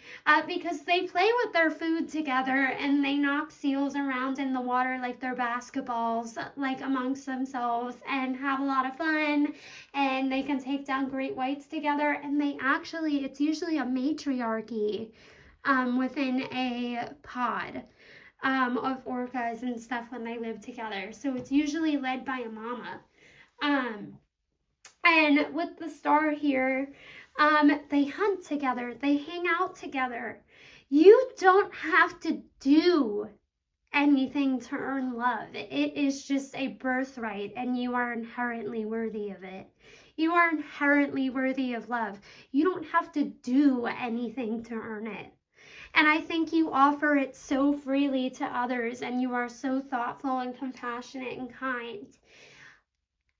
because they play with their food together and they knock seals around in the water like they're basketballs, like amongst themselves, and have a lot of fun, and they can take down great whites together. And they actually, it's usually a matriarchy within a pod of orcas and stuff when they live together. So it's usually led by a mama. And with the Star here, they hunt together, they hang out together. You don't have to do anything to earn love. It is just a birthright, and you are inherently worthy of it. You are inherently worthy of love. You don't have to do anything to earn it. And I think you offer it so freely to others, and you are so thoughtful and compassionate and kind.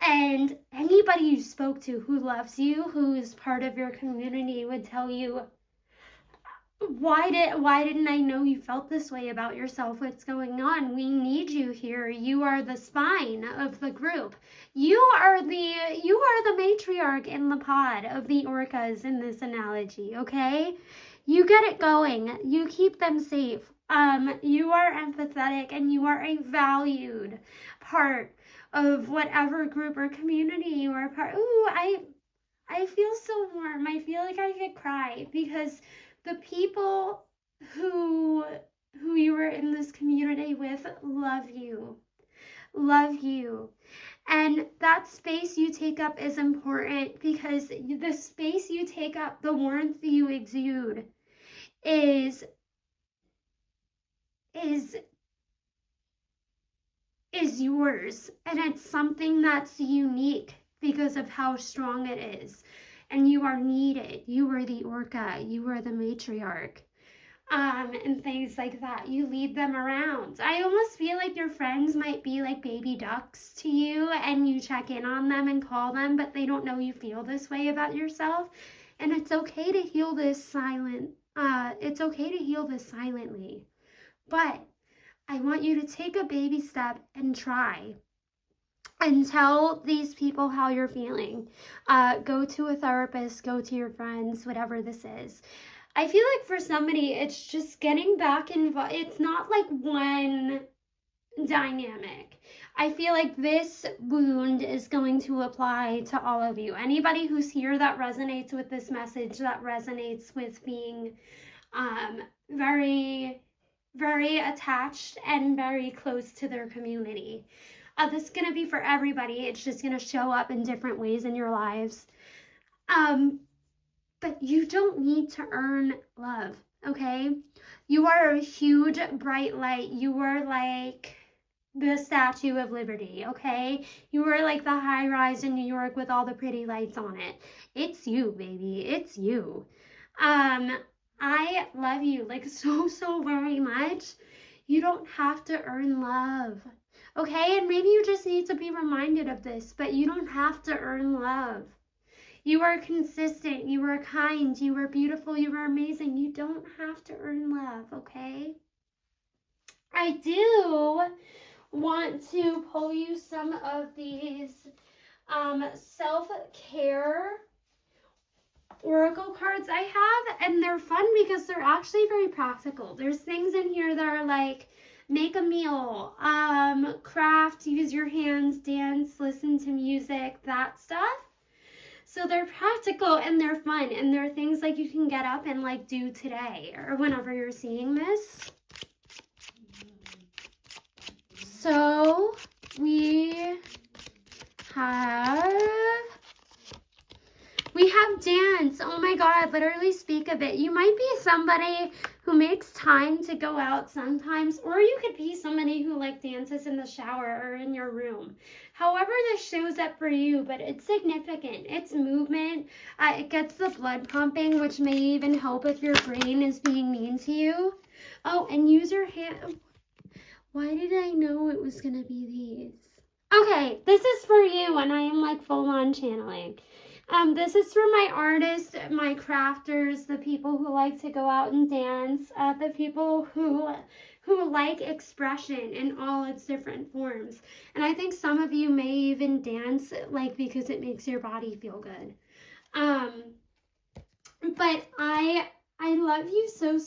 And anybody you spoke to who loves you, who is part of your community, would tell you, why didn't I know you felt this way about yourself? What's going on? We need you here. You are the spine of the group. You are the matriarch in the pod of the orcas in this analogy, okay? You get it going. You keep them safe. You are empathetic, and you are a valued part of whatever group or community you are part. Ooh, I feel so warm. I feel like I could cry, because the people who you were in this community with love you. And that space you take up is important, because the space you take up, the warmth you exude is yours, and it's something that's unique because of how strong it is. And you are needed. You are the orca. You are the matriarch. And things like that. You lead them around. I almost feel like your friends might be like baby ducks to you, and you check in on them and call them, but they don't know you feel this way about yourself. And it's okay to heal this it's okay to heal this silently. But I want you to take a baby step and try. And tell these people how you're feeling. Go to a therapist, go to your friends, whatever this is. I feel like for somebody, it's just getting back involved. It's not like one dynamic. I feel like this wound is going to apply to all of you. Anybody who's here that resonates with this message, that resonates with being very, very attached and very close to their community. This is going to be for everybody. It's just going to show up in different ways in your lives. But you don't need to earn love, okay? You are a huge, bright light. You are like the Statue of Liberty, okay? You are like the high rise in New York with all the pretty lights on it. It's you, baby. It's you. I love you like so very much. You don't have to earn love. Okay, and maybe you just need to be reminded of this, but you don't have to earn love. You are consistent, you are kind, you are beautiful, you are amazing. You don't have to earn love, okay? I do want to pull you some of these self-care oracle cards I have, and they're fun because they're actually very practical. There's things in here that are like, make a meal, craft, use your hands, dance, listen to music, that stuff. So they're practical and they're fun, and they're things like you can get up and like do today or whenever you're seeing this. So we have dance. Oh my God, literally speak of it. You might be somebody who makes time to go out sometimes, or you could be somebody who like dances in the shower or in your room. However this shows up for you, but it's significant. It's movement. It gets the blood pumping, which may even help if your brain is being mean to you. Oh, and use your hand. Why did I know it was going to be these? Okay, this is for you, and I am like full on channeling. This is for my artists, my crafters, the people who like to go out and dance, the people who like expression in all its different forms. And I think some of you may even dance like because it makes your body feel good. But I love you so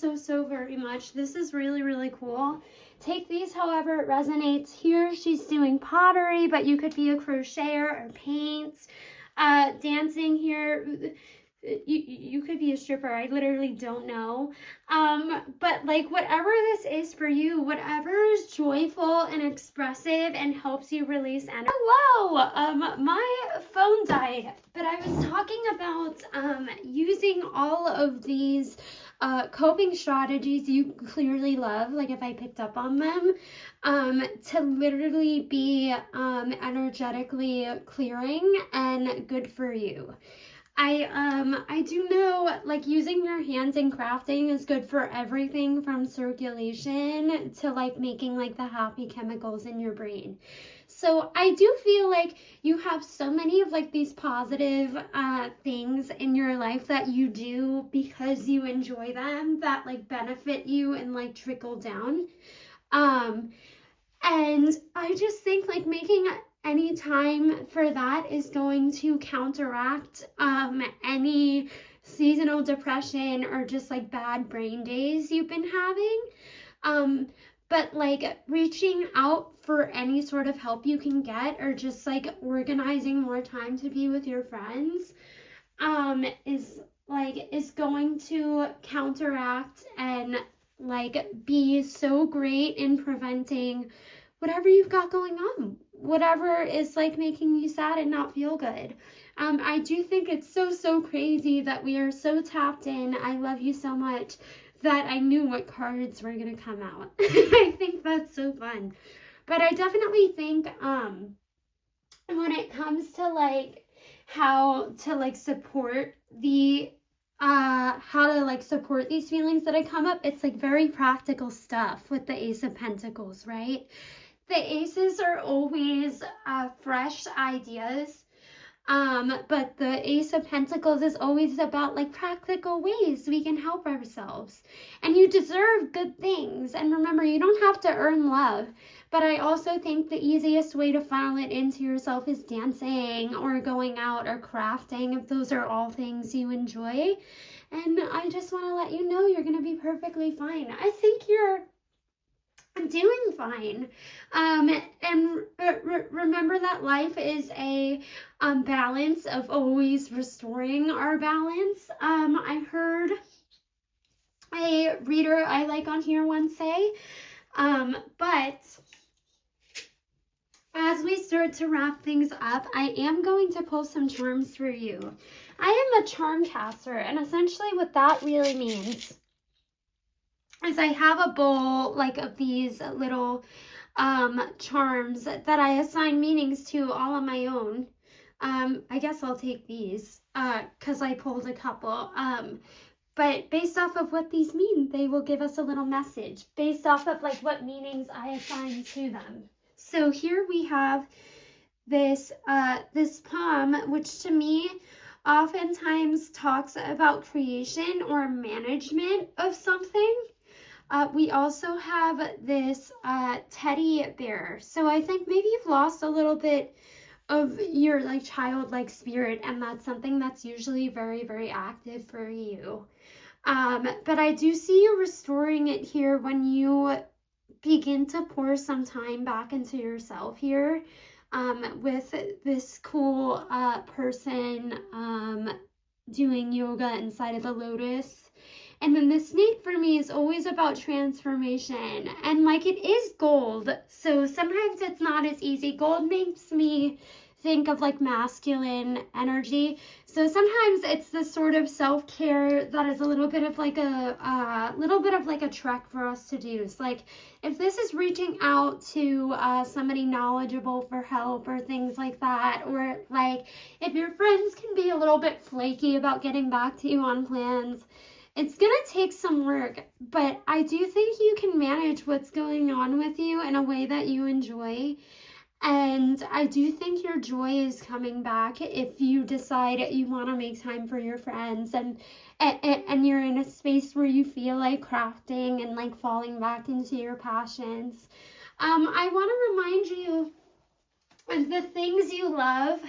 very much. This is really cool. Take these however it resonates. Here she's doing pottery, but you could be a crocheter or paint. Dancing here, you could be a stripper. I literally don't know. But like whatever this is for you, whatever is joyful and expressive and helps you release energy. Hello, my phone died, but I was talking about using all of these coping strategies you clearly love, like if I picked up on them, to literally be energetically clearing and good for you. I do know, like, using your hands in crafting is good for everything from circulation to like making like the happy chemicals in your brain. So I do feel like you have so many of like these positive things in your life that you do because you enjoy them, that like benefit you and like trickle down. Um, and I just think like making any time for that is going to counteract any seasonal depression or just like bad brain days you've been having. But like reaching out for any sort of help you can get, or just like organizing more time to be with your friends, is going to counteract and like be so great in preventing whatever you've got going on, whatever is like making you sad and not feel good. I do think it's so crazy that we are so tapped in. I love you so much that I knew what cards were gonna come out. I think that's so fun. But I definitely think when it comes to like how to like support the how to like support these feelings that I come up, it's like very practical stuff with the Ace of Pentacles, right? The aces are always fresh ideas, but the Ace of Pentacles is always about like practical ways we can help ourselves. And you deserve good things. And remember, you don't have to earn love. But I also think the easiest way to funnel it into yourself is dancing or going out or crafting, if those are all things you enjoy. And I just want to let you know you're going to be perfectly fine. I think you're doing fine. And remember that life is a balance of always restoring our balance. I heard a reader I like on here once say, but as we start to wrap things up, I am going to pull some charms for you. I am a charm caster, and essentially what that really means is I have a bowl like of these little charms that I assign meanings to all on my own. I guess I'll take these because I pulled a couple. But based off of what these mean, they will give us a little message based off of like what meanings I assign to them. So here we have this this palm, which to me oftentimes talks about creation or management of something. We also have this teddy bear. So I think maybe you've lost a little bit of your like childlike spirit, and that's something that's usually very active for you. But I do see you restoring it here when you begin to pour some time back into yourself here, with this cool person doing yoga inside of the lotus. And then the snake for me is always about transformation, and like it is gold, so sometimes it's not as easy. Gold makes me think of like masculine energy, so sometimes it's this sort of self-care that is a little bit of like a trek for us to do. So like if this is reaching out to somebody knowledgeable for help or things like that, or like if your friends can be a little bit flaky about getting back to you on plans, it's going to take some work, but I do think you can manage what's going on with you in a way that you enjoy. And I do think your joy is coming back if you decide you want to make time for your friends, and you're in a space where you feel like crafting and like falling back into your passions. I want to remind you of the things you love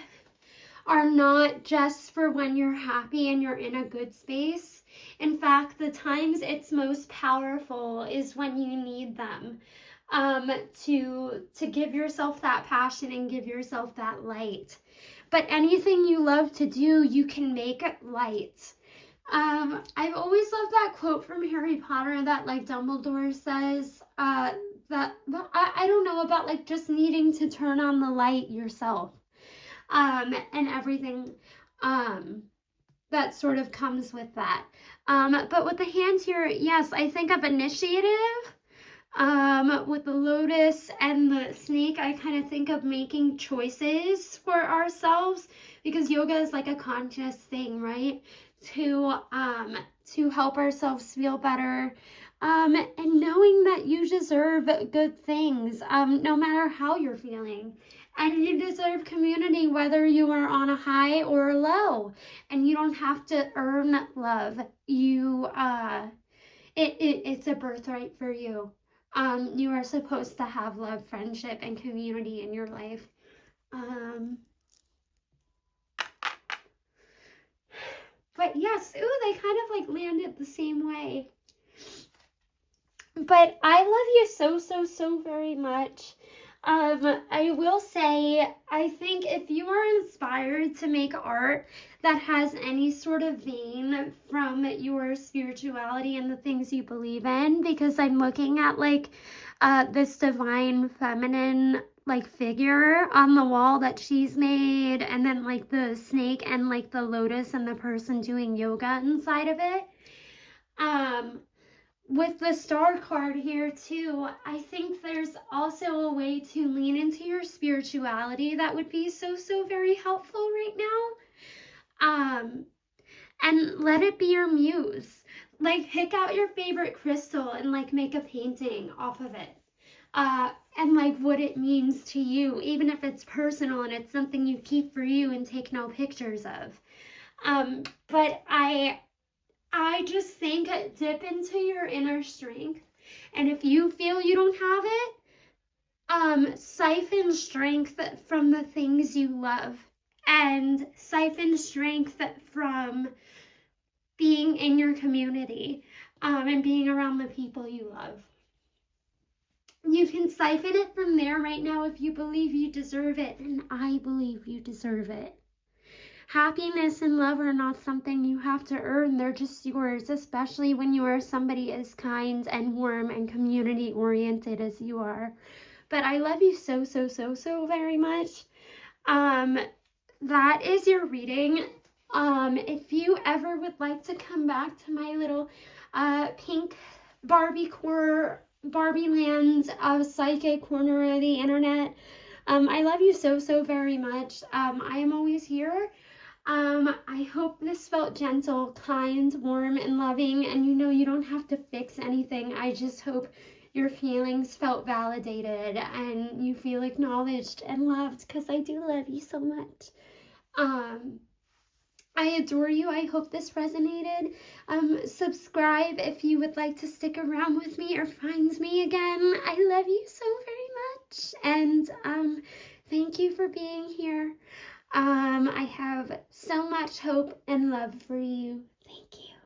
are not just for when you're happy and you're in a good space. In fact, the times it's most powerful is when you need them, to give yourself that passion and give yourself that light. But anything you love to do, you can make it light. I've always loved that quote from Harry Potter that like Dumbledore says, that I don't know, about like just needing to turn on the light yourself. And everything. that sort of comes with that. But with the hands here, yes, I think of initiative. With the lotus and the snake, I kind of think of making choices for ourselves, because yoga is like a conscious thing, right? To help ourselves feel better, and knowing that you deserve good things, no matter how you're feeling. And you deserve community, whether you are on a high or a low. And you don't have to earn love. It's a birthright for you. You are supposed to have love, friendship, and community in your life. But yes, ooh, they kind of like landed the same way. But I love you so very much. I will say, I think if you are inspired to make art that has any sort of vein from your spirituality and the things you believe in, because I'm looking at like this divine feminine like figure on the wall that she's made, and then like the snake and like the lotus and the person doing yoga inside of it. With the star card here too, I think there's also a way to lean into your spirituality that would be so very helpful right now. And let it be your muse. Like, pick out your favorite crystal and like make a painting off of it. And like what it means to you, even if it's personal and it's something you keep for you and take no pictures of. But I just think dip into your inner strength. And if you feel you don't have it, siphon strength from the things you love, and siphon strength from being in your community, and being around the people you love. You can siphon it from there right now if you believe you deserve it, and I believe you deserve it. Happiness and love are not something you have to earn. They're just yours, especially when you are somebody as kind and warm and community oriented as you are. But I love you so very much. That is your reading. If you ever would like to come back to my little pink Barbie land psychic corner of the internet, I love you so very much. I am always here. I hope this felt gentle, kind, warm, and loving, and you don't have to fix anything. I just hope your feelings felt validated and you feel acknowledged and loved, because I do love you so much. I adore you. I hope this resonated. Subscribe if you would like to stick around with me or find me again. I love you so very much, and thank you for being here. I have so much hope and love for you. Thank you.